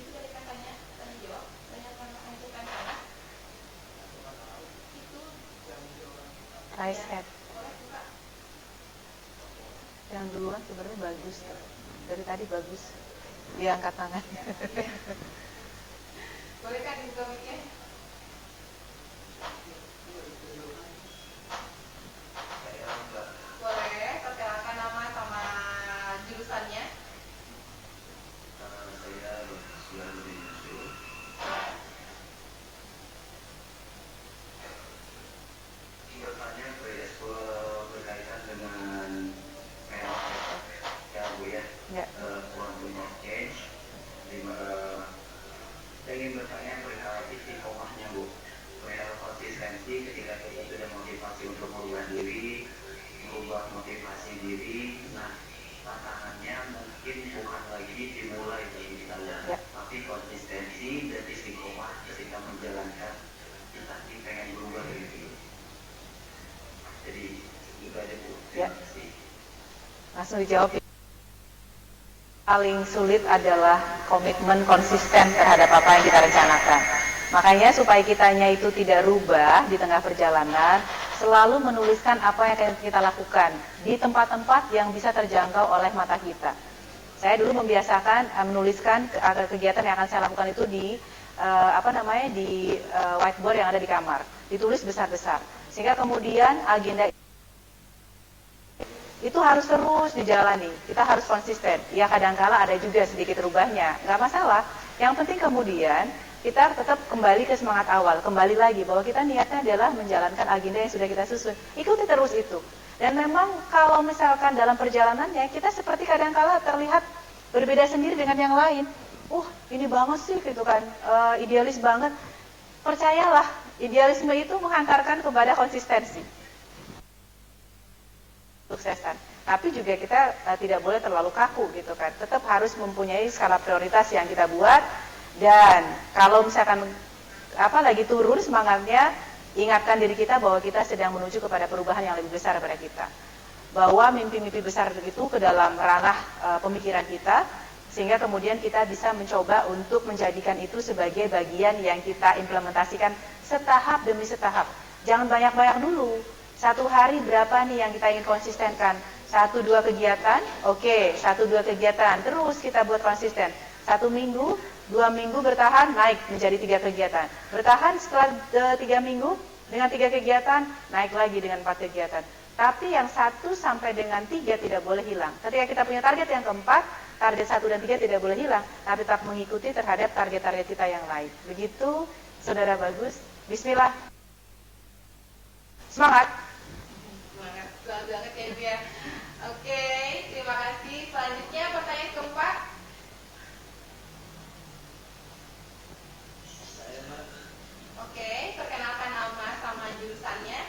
Itu dari katanya tanya jawab. Banyak yang bukan salah. Itu Raise hand. boleh buka. Yang duluan sebenarnya bagus. Dari tadi bagus. Dia angkat tangan. Boleh kan dibuka mic-nya? Boleh, perkenalkan nama sama jurusannya. Saya Sulahuddin Yusuf. Bertanya berkaitan dengan merek ya Bu ya, Ya. quantum of change. Saya ingin bertanya perihal istiqomahnya Bu, perihal konsistensi ketika kita sudah motivasi untuk merubah diri, merubah motivasi diri. Nah, tantangannya mungkin bukan lagi dimulai dari kita, Ya. tapi konsistensi dan istiqomah ketika menjalankan kita pengen berubah dari dulu. Jadi itu aja Bu. Ya. Terima kasih. Langsung dijawab. Paling sulit adalah komitmen konsisten terhadap apa yang kita rencanakan. Makanya supaya kitanya itu tidak rubah di tengah perjalanan, selalu menuliskan apa yang akan kita lakukan di tempat-tempat yang bisa terjangkau oleh mata kita. Saya dulu membiasakan menuliskan kegiatan yang akan saya lakukan itu di whiteboard yang ada di kamar, ditulis besar-besar, sehingga kemudian agenda itu harus terus dijalani. Kita harus konsisten. Ya kadangkala ada juga sedikit rubahnya, nggak masalah. Yang penting kemudian kita tetap kembali ke semangat awal, kembali lagi bahwa kita niatnya adalah menjalankan agenda yang sudah kita susun. Ikuti terus itu. Dan memang kalau misalkan dalam perjalanannya kita seperti kadangkala terlihat berbeda sendiri dengan yang lain. Ini banget sih gitu kan, idealis banget. Percayalah, idealisme itu menghantarkan kepada konsistensi. Suksesan. Tapi juga kita tidak boleh terlalu kaku gitu kan. Tetap harus mempunyai skala prioritas yang kita buat. Dan kalau misalkan lagi turun semangatnya, ingatkan diri kita bahwa kita sedang menuju kepada perubahan yang lebih besar pada kita. Bahwa mimpi-mimpi besar itu ke dalam ranah pemikiran kita, sehingga kemudian kita bisa mencoba untuk menjadikan itu sebagai bagian yang kita implementasikan setahap demi setahap. Jangan banyak-banyak dulu. Satu hari berapa nih yang kita ingin konsistenkan? 1-2 kegiatan, oke, 1-2 kegiatan, terus kita buat konsisten. 1 minggu, 2 minggu bertahan, naik menjadi 3 kegiatan. Bertahan setelah 3 minggu, dengan 3 kegiatan, naik lagi dengan 4 kegiatan. Tapi yang 1 sampai dengan 3 tidak boleh hilang. Ketika kita punya target yang keempat, target 1 dan 3 tidak boleh hilang, tapi tetap mengikuti terhadap target-target kita yang lain. Begitu, saudara bagus. Bismillah. Semangat. Semangat banget ya Ibu ya. Oke, terima kasih. Selanjutnya pertanyaan keempat. Oke, perkenalkan nama sama jurusannya.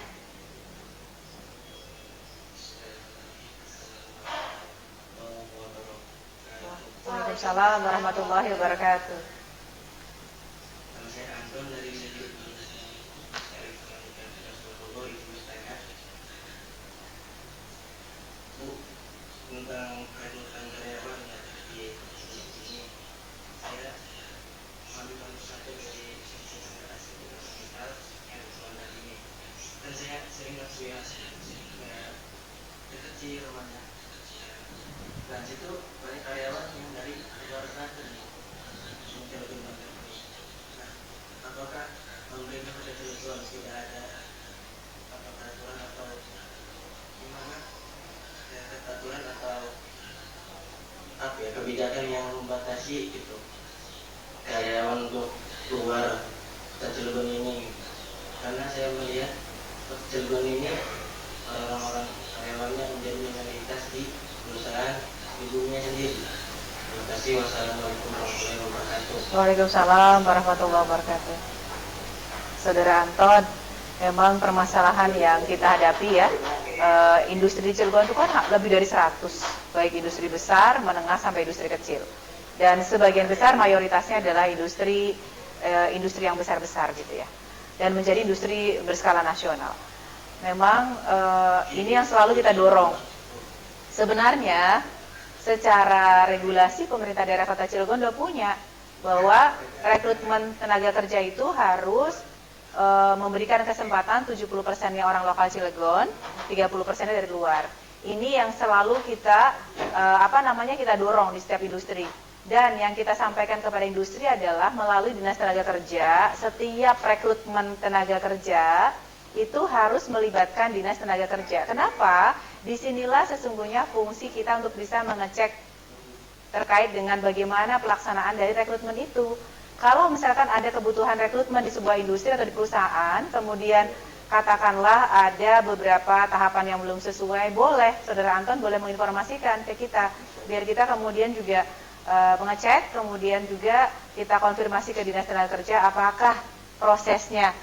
Waalaikumsalam warahmatullahi wabarakatuh. Nama saya Anton dari tentang kehidupan karyawan di sini. Saya ambil contoh satu dari sisi generasi digital yang selama ini, dan saya sering melihat kecil rumahnya. Dan situ banyak karyawan yang dari luar Banten, mungkin lebih banyak. Nah, apakah pemerintah pada Cilegon sudah ada peraturan atau gimana? Peraturan atau kebijakan yang membatasi itu karyawan untuk keluar ke Cilegon ini, karena saya melihat Cilegon ini orang-orang karyawannya menjadi minoritas di perusahaan ibunya sendiri. Terima kasih. Wassalamualaikum warahmatullahi wabarakatuh. Waalaikumsalam warahmatullahi wabarakatuh. Saudara Anton, memang permasalahan yang kita hadapi ya, industri di Cilegon itu kan lebih dari 100, baik industri besar, menengah sampai industri kecil. Dan sebagian besar mayoritasnya adalah industri yang besar-besar gitu ya. Dan menjadi industri berskala nasional. Memang ini yang selalu kita dorong. Sebenarnya secara regulasi pemerintah daerah Kota Cilegon sudah punya bahwa rekrutmen tenaga kerja itu harus memberikan kesempatan 70%-nya orang lokal Cilegon, 30%-nya dari luar. Ini yang selalu kita kita dorong di setiap industri. Dan yang kita sampaikan kepada industri adalah melalui Dinas Tenaga Kerja, setiap rekrutmen tenaga kerja itu harus melibatkan Dinas Tenaga Kerja. Kenapa? Disinilah sesungguhnya fungsi kita untuk bisa mengecek terkait dengan bagaimana pelaksanaan dari rekrutmen itu. Kalau misalkan ada kebutuhan rekrutmen di sebuah industri atau di perusahaan, kemudian katakanlah ada beberapa tahapan yang belum sesuai, boleh Saudara Anton boleh menginformasikan ke kita, biar kita kemudian juga mengecek, kemudian juga kita konfirmasi ke Dinas Tenaga Kerja apakah prosesnya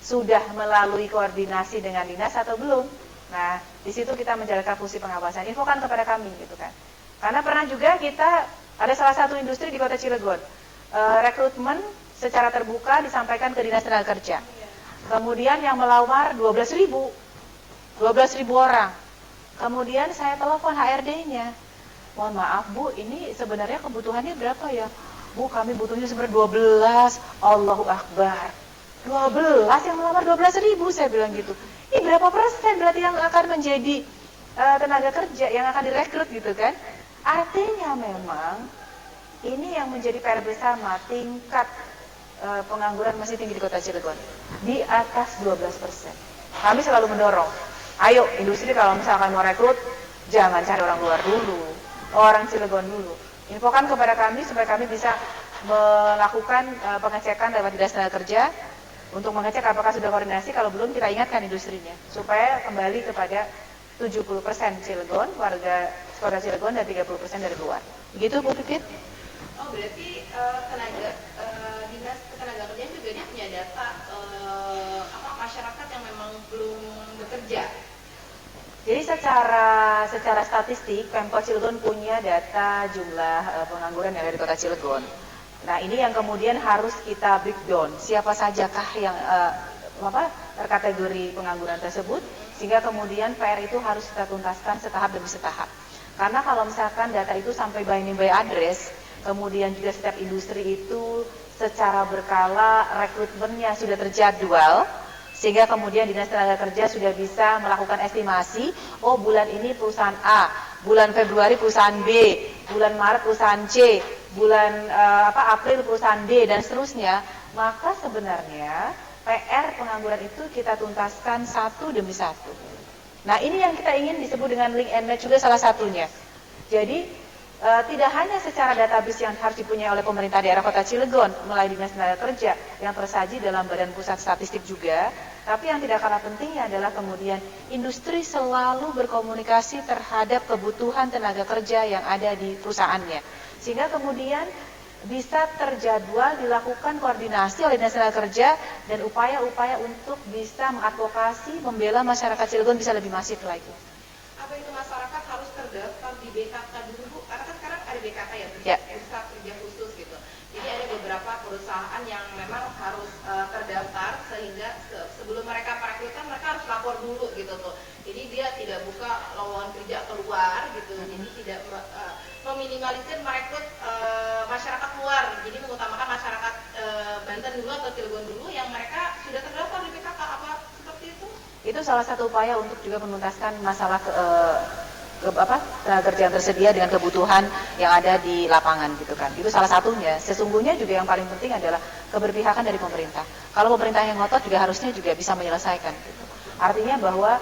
sudah melalui koordinasi dengan dinas atau belum. Nah, di situ kita menjalankan fungsi pengawasan. Infokan kepada kami gitu kan. Karena pernah juga kita ada salah satu industri di Kota Cilegon, rekrutmen secara terbuka disampaikan ke Dinas Tenaga Kerja. Kemudian yang melamar 12.000 orang. Kemudian saya telepon HRD-nya. Mohon maaf Bu, ini sebenarnya kebutuhannya berapa ya? Bu, kami butuhnya sebenarnya 12. Allahu Akbar. 12 yang melamar 12.000, saya bilang gitu. Ini berapa persen berarti yang akan menjadi tenaga kerja yang akan direkrut gitu kan? Artinya memang ini yang menjadi PR bersama, tingkat pengangguran masih tinggi di Kota Cilegon, di atas 12%. Kami selalu mendorong, ayo industri kalau misalkan mau rekrut, Jangan cari orang luar dulu, orang Cilegon dulu. Infokan kepada kami supaya kami bisa melakukan pengecekan lewat Dinas Tenaga Kerja untuk mengecek apakah sudah koordinasi. Kalau belum, kita ingatkan industrinya supaya kembali kepada 70% Cilegon, warga kota Cilegon, dan 30% dari luar. Begitu Bu Pipit? Oh, berarti Dinas Ketenagakerjaan juga dia punya data masyarakat yang memang belum bekerja. Jadi secara statistik Pemkot Cilegon punya data jumlah pengangguran yang ada di kota Cilegon. Nah, ini yang kemudian harus kita breakdown. Siapa sajakah yang terkategori pengangguran tersebut, sehingga kemudian PR itu harus kita tuntaskan setahap demi setahap. Karena kalau misalkan data itu sampai by name by address, kemudian juga setiap industri itu secara berkala rekrutmennya sudah terjadwal, sehingga kemudian Dinas Tenaga Kerja sudah bisa melakukan estimasi, oh bulan ini perusahaan A, bulan Februari perusahaan B, bulan Maret perusahaan C, bulan April perusahaan D, dan seterusnya. Maka sebenarnya PR pengangguran itu kita tuntaskan satu demi satu. Nah, ini yang kita ingin disebut dengan link and match juga salah satunya. Jadi tidak hanya secara database yang harus dipunyai oleh pemerintah daerah Kota Cilegon melalui Dinas Tenaga Kerja yang tersaji dalam Badan Pusat Statistik juga, tapi yang tidak kalah pentingnya adalah kemudian industri selalu berkomunikasi terhadap kebutuhan tenaga kerja yang ada di perusahaannya, sehingga kemudian bisa terjadwal dilakukan koordinasi oleh Dinas Tenaga Kerja dan upaya-upaya untuk bisa mengadvokasi, membela masyarakat Cilegon bisa lebih masif lagi. Apa itu masyarakat harus terdaftar di BKK dulu, Bu? Karena kan sekarang ada BKK Ya. Pusat Kerja Khusus gitu. Jadi ada beberapa perusahaan yang memang harus terdaftar, sehingga sebelum mereka perekrutan mereka harus lapor dulu gitu tuh. Jadi dia tidak buka lowongan kerja keluar gitu. Jadi tidak meminimalisir merekrut masyarakat luar. Jadi mengutamakan masyarakat Banten dulu atau Cilegon dulu yang mereka sudah terdaftar di BKK. Apa seperti itu? Itu salah satu upaya untuk juga menuntaskan masalah tenaga kerja yang tersedia dengan kebutuhan yang ada di lapangan gitu kan. Itu salah satunya. Sesungguhnya juga yang paling penting adalah keberpihakan dari pemerintah. Kalau pemerintah yang ngotot juga harusnya juga bisa menyelesaikan gitu. Artinya bahwa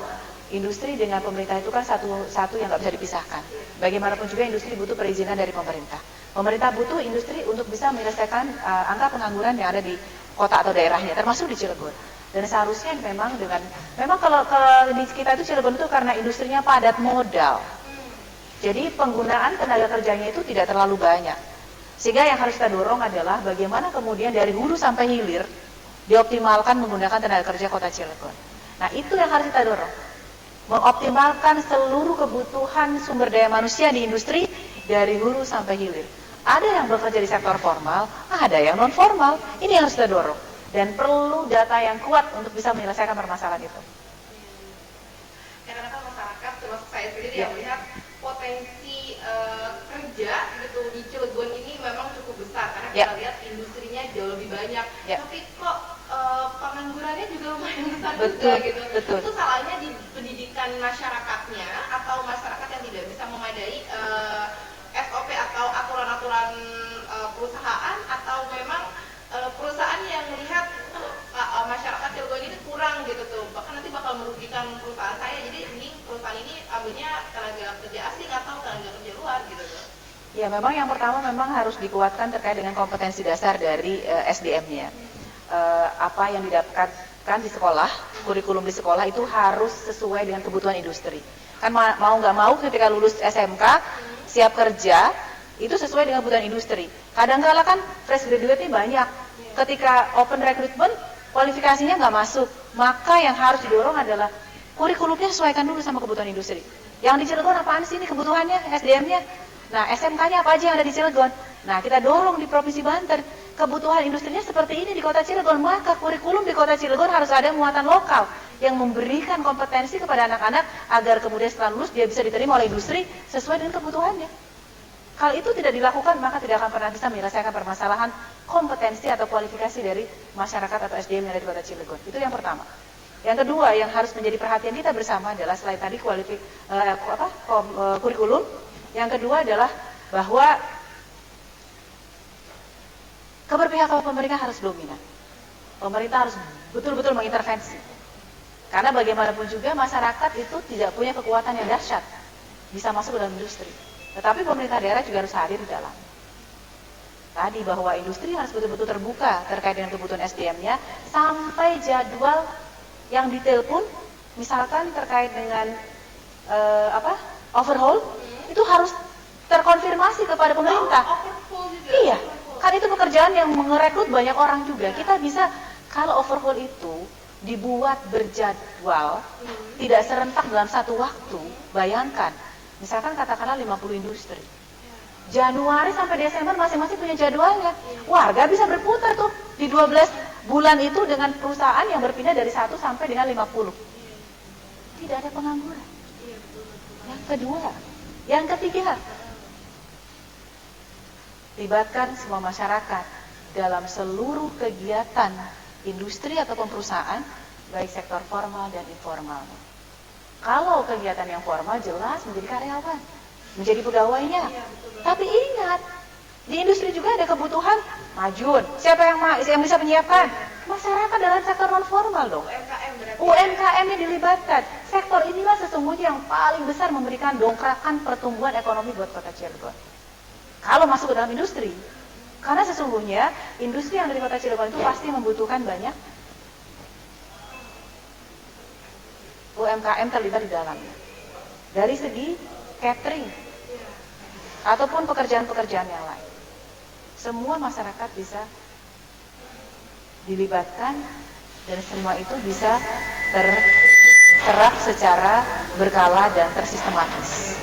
industri dengan pemerintah itu kan satu yang nggak bisa dipisahkan. Bagaimanapun juga industri butuh perizinan dari pemerintah. Pemerintah butuh industri untuk bisa menyelesaikan angka pengangguran yang ada di kota atau daerahnya, termasuk di Cilegon. Dan seharusnya memang kalau di kita itu Cilegon itu karena industrinya padat modal. Jadi penggunaan tenaga kerjanya itu tidak terlalu banyak. Sehingga yang harus kita dorong adalah bagaimana kemudian dari hulu sampai hilir dioptimalkan menggunakan tenaga kerja kota Cilegon. Nah, itu yang harus kita dorong. Mengoptimalkan seluruh kebutuhan sumber daya manusia di industri dari hulu sampai hilir. Ada yang bekerja di sektor formal, ada yang non formal. Ini yang harus kita dorong. Dan perlu data yang kuat untuk bisa menyelesaikan permasalahan itu. Karena kan masyarakat, termasuk saya sendiri Ya. yang melihat potensi kerja gitu di Cilegon ini memang cukup besar karena Ya. kita lihat industrinya jauh lebih banyak. Ya. Tapi kok penganggurannya juga lumayan besar Betul, juga gitu. betul. Itu salahnya di pendidikan masyarakatnya atau masyarakat yang tidak bisa memadai SOP atau aturan-aturan perusahaan, atau memang perusahaan yang melihat masyarakat Cilegon ini kurang gitu tuh, bahkan nanti bakal merugikan perusahaan saya, jadi ini perusahaan ini ambilnya tenaga kerja asing atau tenaga kerja luar gitu tuh. Ya, memang yang pertama memang harus dikuatkan terkait dengan kompetensi dasar dari SDM-nya. Apa yang didapatkan di sekolah, kurikulum di sekolah itu harus sesuai dengan kebutuhan industri. Kan mau nggak mau ketika lulus SMK, siap kerja, itu sesuai dengan kebutuhan industri. Kadang-kala kan fresh graduate ini banyak. Ketika open recruitment, kualifikasinya nggak masuk. Maka yang harus didorong adalah kurikulumnya sesuaikan dulu sama kebutuhan industri. Yang di Cilegon apaan sih ini kebutuhannya, SDM-nya? Nah, SMK-nya apa aja yang ada di Cilegon? Nah, kita dorong di Provinsi Banten. Kebutuhan industrinya seperti ini di Kota Cilegon. Maka kurikulum di Kota Cilegon harus ada muatan lokal yang memberikan kompetensi kepada anak-anak agar kemudian setelah lulus dia bisa diterima oleh industri sesuai dengan kebutuhannya. Kalau itu tidak dilakukan, maka tidak akan pernah bisa menyelesaikan permasalahan kompetensi atau kualifikasi dari masyarakat atau SDM yang ada di Kota Cilegon. Itu yang pertama. Yang kedua, yang harus menjadi perhatian kita bersama adalah selain tadi kurikulum, yang kedua adalah bahwa keberpihakan pemerintah harus dominan. Pemerintah harus betul-betul mengintervensi. Karena bagaimanapun juga masyarakat itu tidak punya kekuatan yang dahsyat. bisa masuk ke dalam industri. Tetapi pemerintah daerah juga harus hadir di dalam. Tadi bahwa industri harus betul-betul terbuka terkait dengan kebutuhan SDM-nya sampai jadwal yang detail pun, misalkan terkait dengan overhaul, itu harus terkonfirmasi kepada pemerintah. Iya, kan itu pekerjaan yang merekrut banyak orang juga. Kita bisa, kalau overhaul itu dibuat berjadwal, tidak serentak dalam satu waktu. Bayangkan, misalkan katakanlah 50 industri. Januari sampai Desember masing-masing punya jadwalnya. Warga bisa berputar tuh di 12 bulan itu dengan perusahaan yang berpindah dari 1 sampai dengan 50. Tidak ada pengangguran. Yang kedua, yang ketiga, libatkan semua masyarakat dalam seluruh kegiatan industri ataupun perusahaan, baik sektor formal dan informal. Kalau kegiatan yang formal jelas menjadi karyawan, menjadi pegawainya. Tapi ingat, di industri juga ada kebutuhan majun. Siapa yang bisa menyiapkan? Masyarakat dalam sektor non formal dong. UMKM-nya dilibatkan. Sektor inilah sesungguhnya yang paling besar memberikan dongkrakan pertumbuhan ekonomi buat Kota Cilegon. Kalau masuk ke dalam industri, karena sesungguhnya industri yang dari Kota Cilegon itu pasti membutuhkan banyak UMKM terlibat di dalamnya. Dari segi catering ataupun pekerjaan-pekerjaan yang lain, semua masyarakat bisa dilibatkan dan semua itu bisa terserap secara berkala dan tersistematis.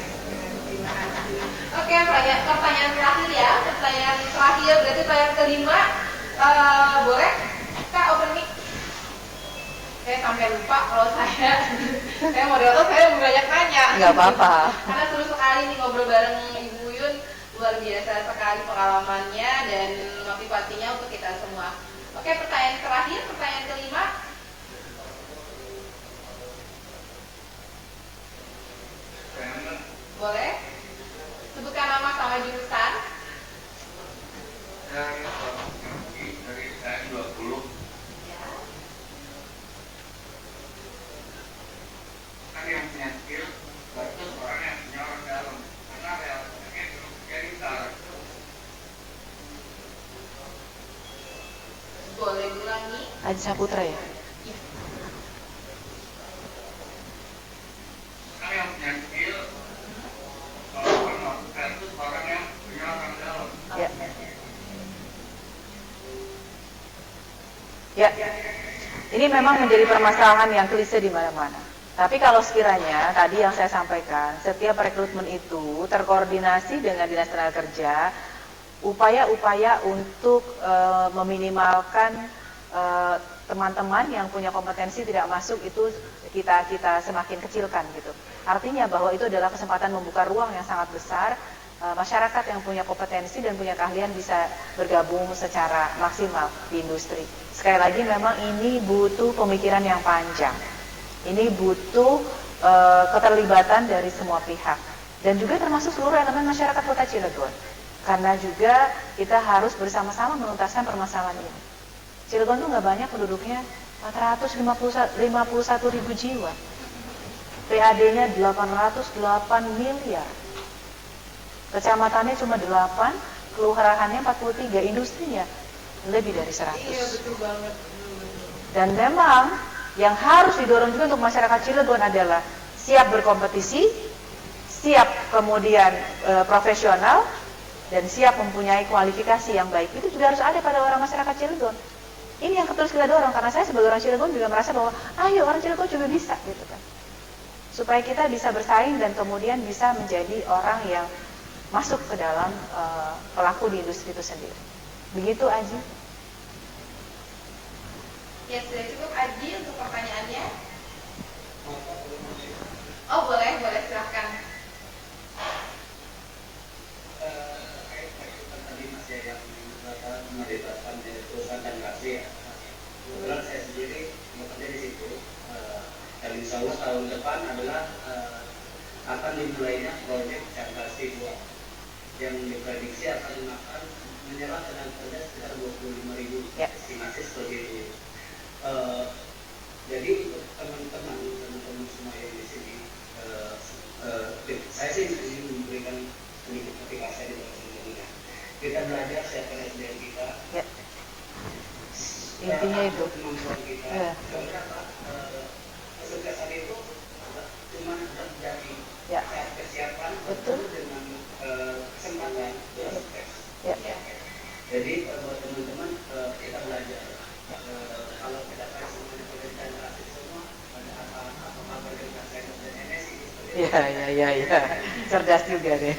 Oke, pertanyaan terakhir ya. Pertanyaan terakhir berarti pertanyaan kelima. Boleh Kak open mic? Saya sampai lupa kalau saya moderator, saya banyak tanya. Nggak apa-apa. Karena seru sekali nih ngobrol bareng Ibu Yun, luar biasa sekali pengalamannya dan motivasinya untuk kita semua. Oke, pertanyaan terakhir, pertanyaan kelima. Boleh? Sebutkan nama sama jurusan. Dari saya 20. Kan yang punya skill itu orang yang punya orang dalam, karena realisasinya belum kita. Boleh ulangi? Haji Saputra ya? Kan yang punya skill, kalau orang itu orang yang punya orang dalam. Ya. Ya. Ini memang menjadi permasalahan yang klise di mana-mana. Tapi kalau sekiranya tadi yang saya sampaikan, setiap rekrutmen itu terkoordinasi dengan Dinas Tenaga Kerja, upaya-upaya untuk meminimalkan teman-teman yang punya kompetensi tidak masuk itu kita semakin kecilkan gitu. Artinya bahwa itu adalah kesempatan membuka ruang yang sangat besar, masyarakat yang punya kompetensi dan punya keahlian bisa bergabung secara maksimal di industri. Sekali lagi memang ini butuh pemikiran yang panjang. Ini butuh keterlibatan dari semua pihak dan juga termasuk seluruh elemen masyarakat Kota Cilegon. Karena juga kita harus bersama-sama menuntaskan permasalahan ini. Cilegon tuh nggak banyak penduduknya, 451.000 jiwa. PAD-nya 808 miliar. Kecamatannya cuma 8, kelurahannya 43, industrinya lebih dari 100. Iya, betul banget. Dan memang yang harus didorong juga untuk masyarakat Cilegon adalah siap berkompetisi, siap kemudian profesional, dan siap mempunyai kualifikasi yang baik. Itu juga harus ada pada orang masyarakat Cilegon. Ini yang terus kita dorong, karena saya sebagai orang Cilegon juga merasa bahwa ayo orang Cilegon juga bisa gitu kan. Supaya kita bisa bersaing dan kemudian bisa menjadi orang yang masuk ke dalam pelaku di industri itu sendiri. Begitu Aji. Ya sudah cukup Aji untuk pertanyaannya. Oh boleh silahkan. Tadi masih yang melibatkan perusahaan dan kasih. Kebetulan saya sendiri bekerja di situ. Dan insya Allah tahun depan adalah akan dimulainya proyek Cangkasi 2 yang diprediksi akan menyerap tenaga kerja sekitar 25.000 estimasi seperti itu. Jadi untuk teman-teman semua yang di sini, saya sih Iya. Cerdas juga deh.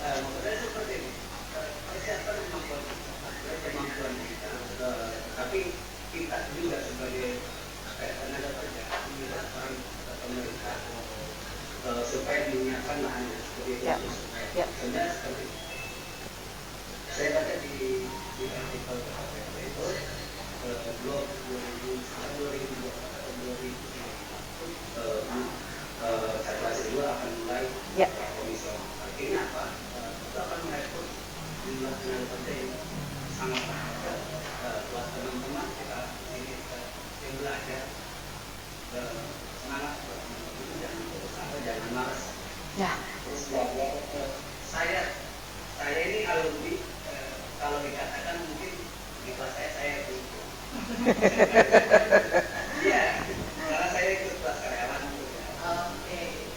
Maksudnya seperti ini, persiapan kemampuan kita, tapi kita juga sebagai tenaga kerja meminta peran pemerintah supaya menyiapkan lahannya seperti itu. Ya. Sebenarnya seperti itu. Saya baca di artikel itu blog 2002 atau 2003 kalkulasi 2 akan mulai komisioner. Artinya apa? Itu akan merekrut jumlah tenaga kerja yang sangat banyak. Buat teman-teman kita ini yang belajar semangat buat teman-teman, jangan putus asa, jangan malas. Ya. Terus saya ini alumni, kalau dikatakan mungkin di kelas saya itu. Iya, karena saya ikut kelas karyawan. Oke.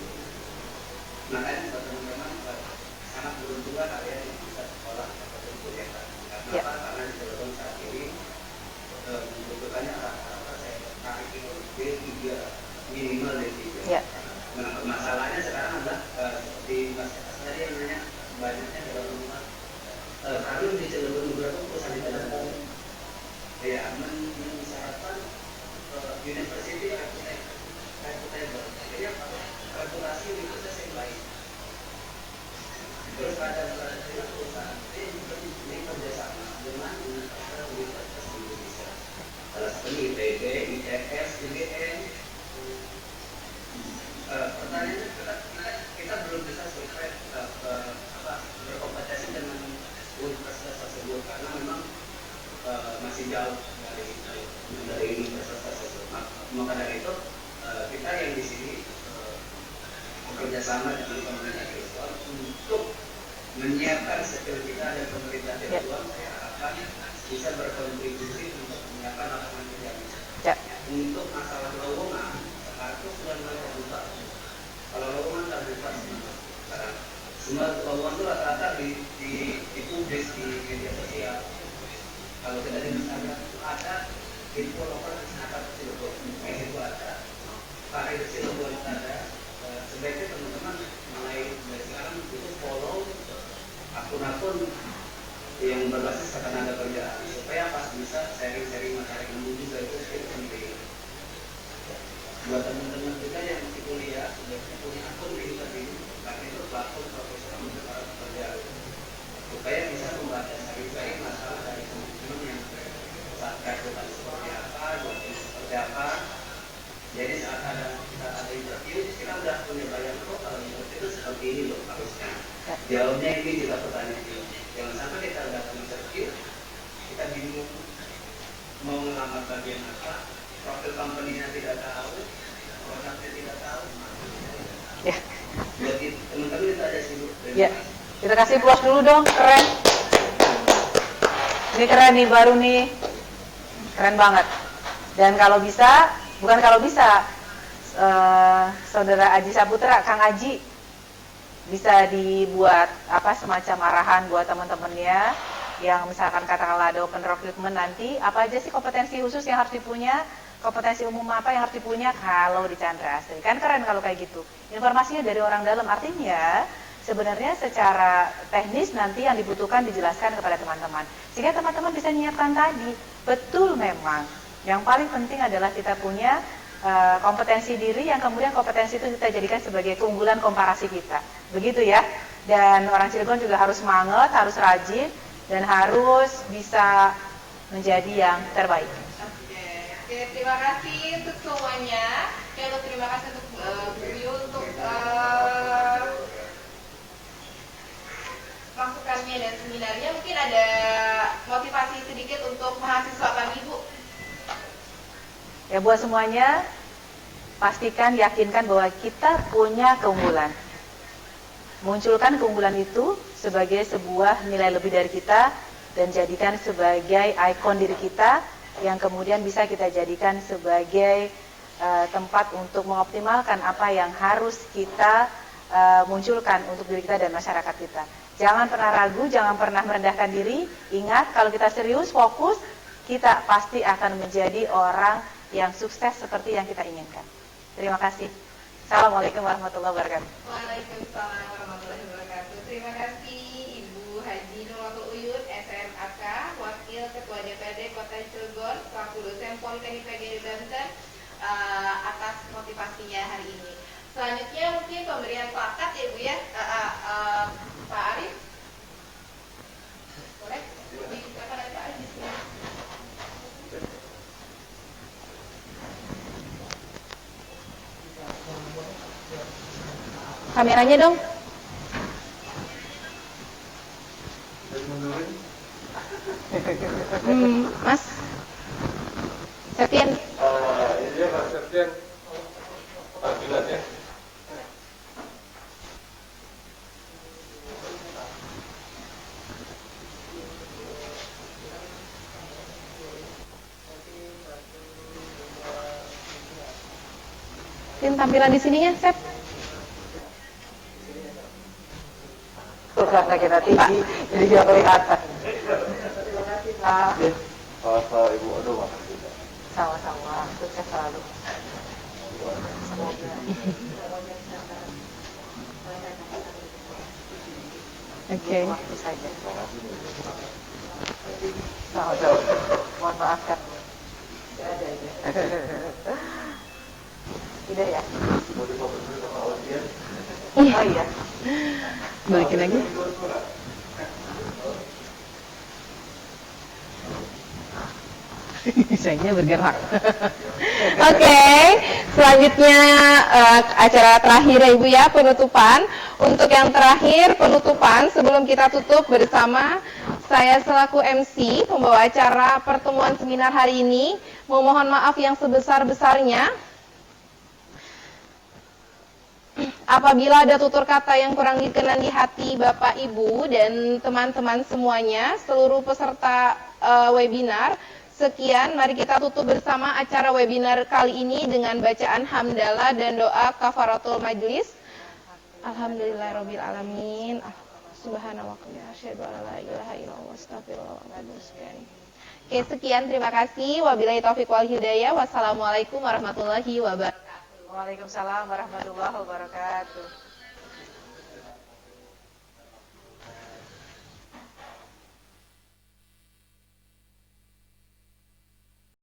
Makanya buat teman-teman sangat beruntung kalian yang bisa sekolah dapat input yang tadi. Karena apa? Karena di Cilegon saat ini membutuhkannya rata-rata saya tarik itu D3 minimal D3. Nah, masalahnya sekarang adalah seperti Mas tadi yang nanya banyaknya dalam rumah. Kami di Cilegon beberapa perusahaan di dalam ya mensyaratkan university reputable. Jadi apa? Kalkulasi universitas yang baik. Terus pada perusahaan ini kerjasama dengan universitas di Indonesia. Salah satunya ITB, ITS, UGM. Pertanyaannya kita belum bisa survei berkompetisi dengan universitas tersebut karena memang masih jauh dari universitas tersebut. Maka dari itu kita yang di sini bekerjasama dengan pemerintah Cilegon untuk menyiapkan skill kita dan pemerintah Cilegon. Saya harapkan bisa berkontribusi untuk menyiapkan lapangan kerja. Untuk masalah lowongan sekarang itu sudah mulai terbuka. Kalau lowongan terbuka sekarang semua lowongan itu rata-rata dipublis di media sosial. Kalau kita di Instagram itu ada info lokal kesehatan Cilegon, itu ada. Karir Cilegon ada. Sebaiknya teman-teman mulai dari sekarang itu follow akun-akun yang berbasis ketenaga kerjaan supaya pas bisa sharing-sharing materi ilmu juga itu penting. Buat teman-teman kita yang masih kuliah sebaiknya punya akun di LinkedIn karena itu platform profesional untuk para pekerja supaya bisa membaca sharing-sharing masalah dari teman-teman yang saat kehidupan seperti apa, buatnya seperti apa. Jadi saat kita ada interview, kita udah punya bayangan kok kalau interview itu seperti ini loh harusnya. Jawabnya ini juga pertanyaan ini. Jangan sampai kita datang interview, kita bingung mau ngelamar bagian apa, profil company-nya tidak tahu, produknya tidak tahu. Ya. Buat teman-teman itu aja sih. Ya. Kita kasih plus dulu dong, keren. Ini keren nih, baru nih. Keren banget. Dan kalau bisa, bukan kalau bisa, Saudara Aji Saputra, Kang Aji, bisa dibuat semacam arahan buat teman-temannya yang misalkan katakanlah ada open recruitment nanti, apa aja sih kompetensi khusus yang harus dipunya, kompetensi umum apa yang harus dipunya kalau di Chandra Asri. Kan keren kalau kayak gitu. Informasinya dari orang dalam, artinya sebenarnya secara teknis nanti yang dibutuhkan dijelaskan kepada teman-teman. Sehingga teman-teman bisa menyiapkan tadi. Betul memang. Yang paling penting adalah kita punya kompetensi diri yang kemudian kompetensi itu kita jadikan sebagai keunggulan komparasi kita. Begitu ya. Dan orang Cilegon juga harus semangat, harus rajin, dan harus bisa menjadi yang terbaik. Oke, terima kasih untuk semuanya. Terima kasih untuk Bu Yu untuk masukannya dan seminarnya. Mungkin ada motivasi sedikit untuk mahasiswa kami, Bu. Ya, buat semuanya, pastikan, yakinkan bahwa kita punya keunggulan. Munculkan keunggulan itu sebagai sebuah nilai lebih dari kita dan jadikan sebagai ikon diri kita yang kemudian bisa kita jadikan sebagai tempat untuk mengoptimalkan apa yang harus kita munculkan untuk diri kita dan masyarakat kita. Jangan pernah ragu, jangan pernah merendahkan diri. Ingat, kalau kita serius, fokus, kita pasti akan menjadi orang yang sukses seperti yang kita inginkan. Terima kasih. Assalamualaikum warahmatullahi wabarakatuh. Waalaikumsalam warahmatullahi wabarakatuh. Terima kasih Ibu Haji Nurul Uyun, SMAK, Wakil Ketua DPRD Kota Cilegon, selaku dosen Politeknik PGRI Banten, atas motivasinya hari ini. Selanjutnya mungkin pemberian plakat ya Bu ya, Pak Arif. Boleh? Dikatakan ada Pak Arif di sini. Kameranya dong. Mas Septian. Iya Mas Septian. Tampilannya. Tin tampilan di sininya, Sep. Tuh karena kita tinggi, jadi dia kelihatan. Sama Ibu, aduh makasih. Sama-sama, sukses selalu. Semoga. Oke, itu saja. Sama-sama. Mohon maaf kan. Tidak ya? Oh iya. Balikin lagi. Sayangnya bergerak. Oke, selanjutnya acara terakhir ya Ibu ya, penutupan. Untuk yang terakhir penutupan sebelum kita tutup bersama, saya selaku MC pembawa acara pertemuan seminar hari ini memohon maaf yang sebesar-besarnya apabila ada tutur kata yang kurang dikenan di hati Bapak Ibu dan teman-teman semuanya, seluruh peserta webinar. Sekian, mari kita tutup bersama acara webinar kali ini dengan bacaan hamdalah dan doa kafaratul majlis. Alhamdulillahirabbil alamin. Subhanallah wa asyhadu an la ilaha illallah astagfirullah wa atubu ilaih. Oke, sekian, terima kasih. Wabillahi taufiq wal hidayah. Wassalamualaikum warahmatullahi wabarakatuh. Waalaikumsalam warahmatullahi wabarakatuh.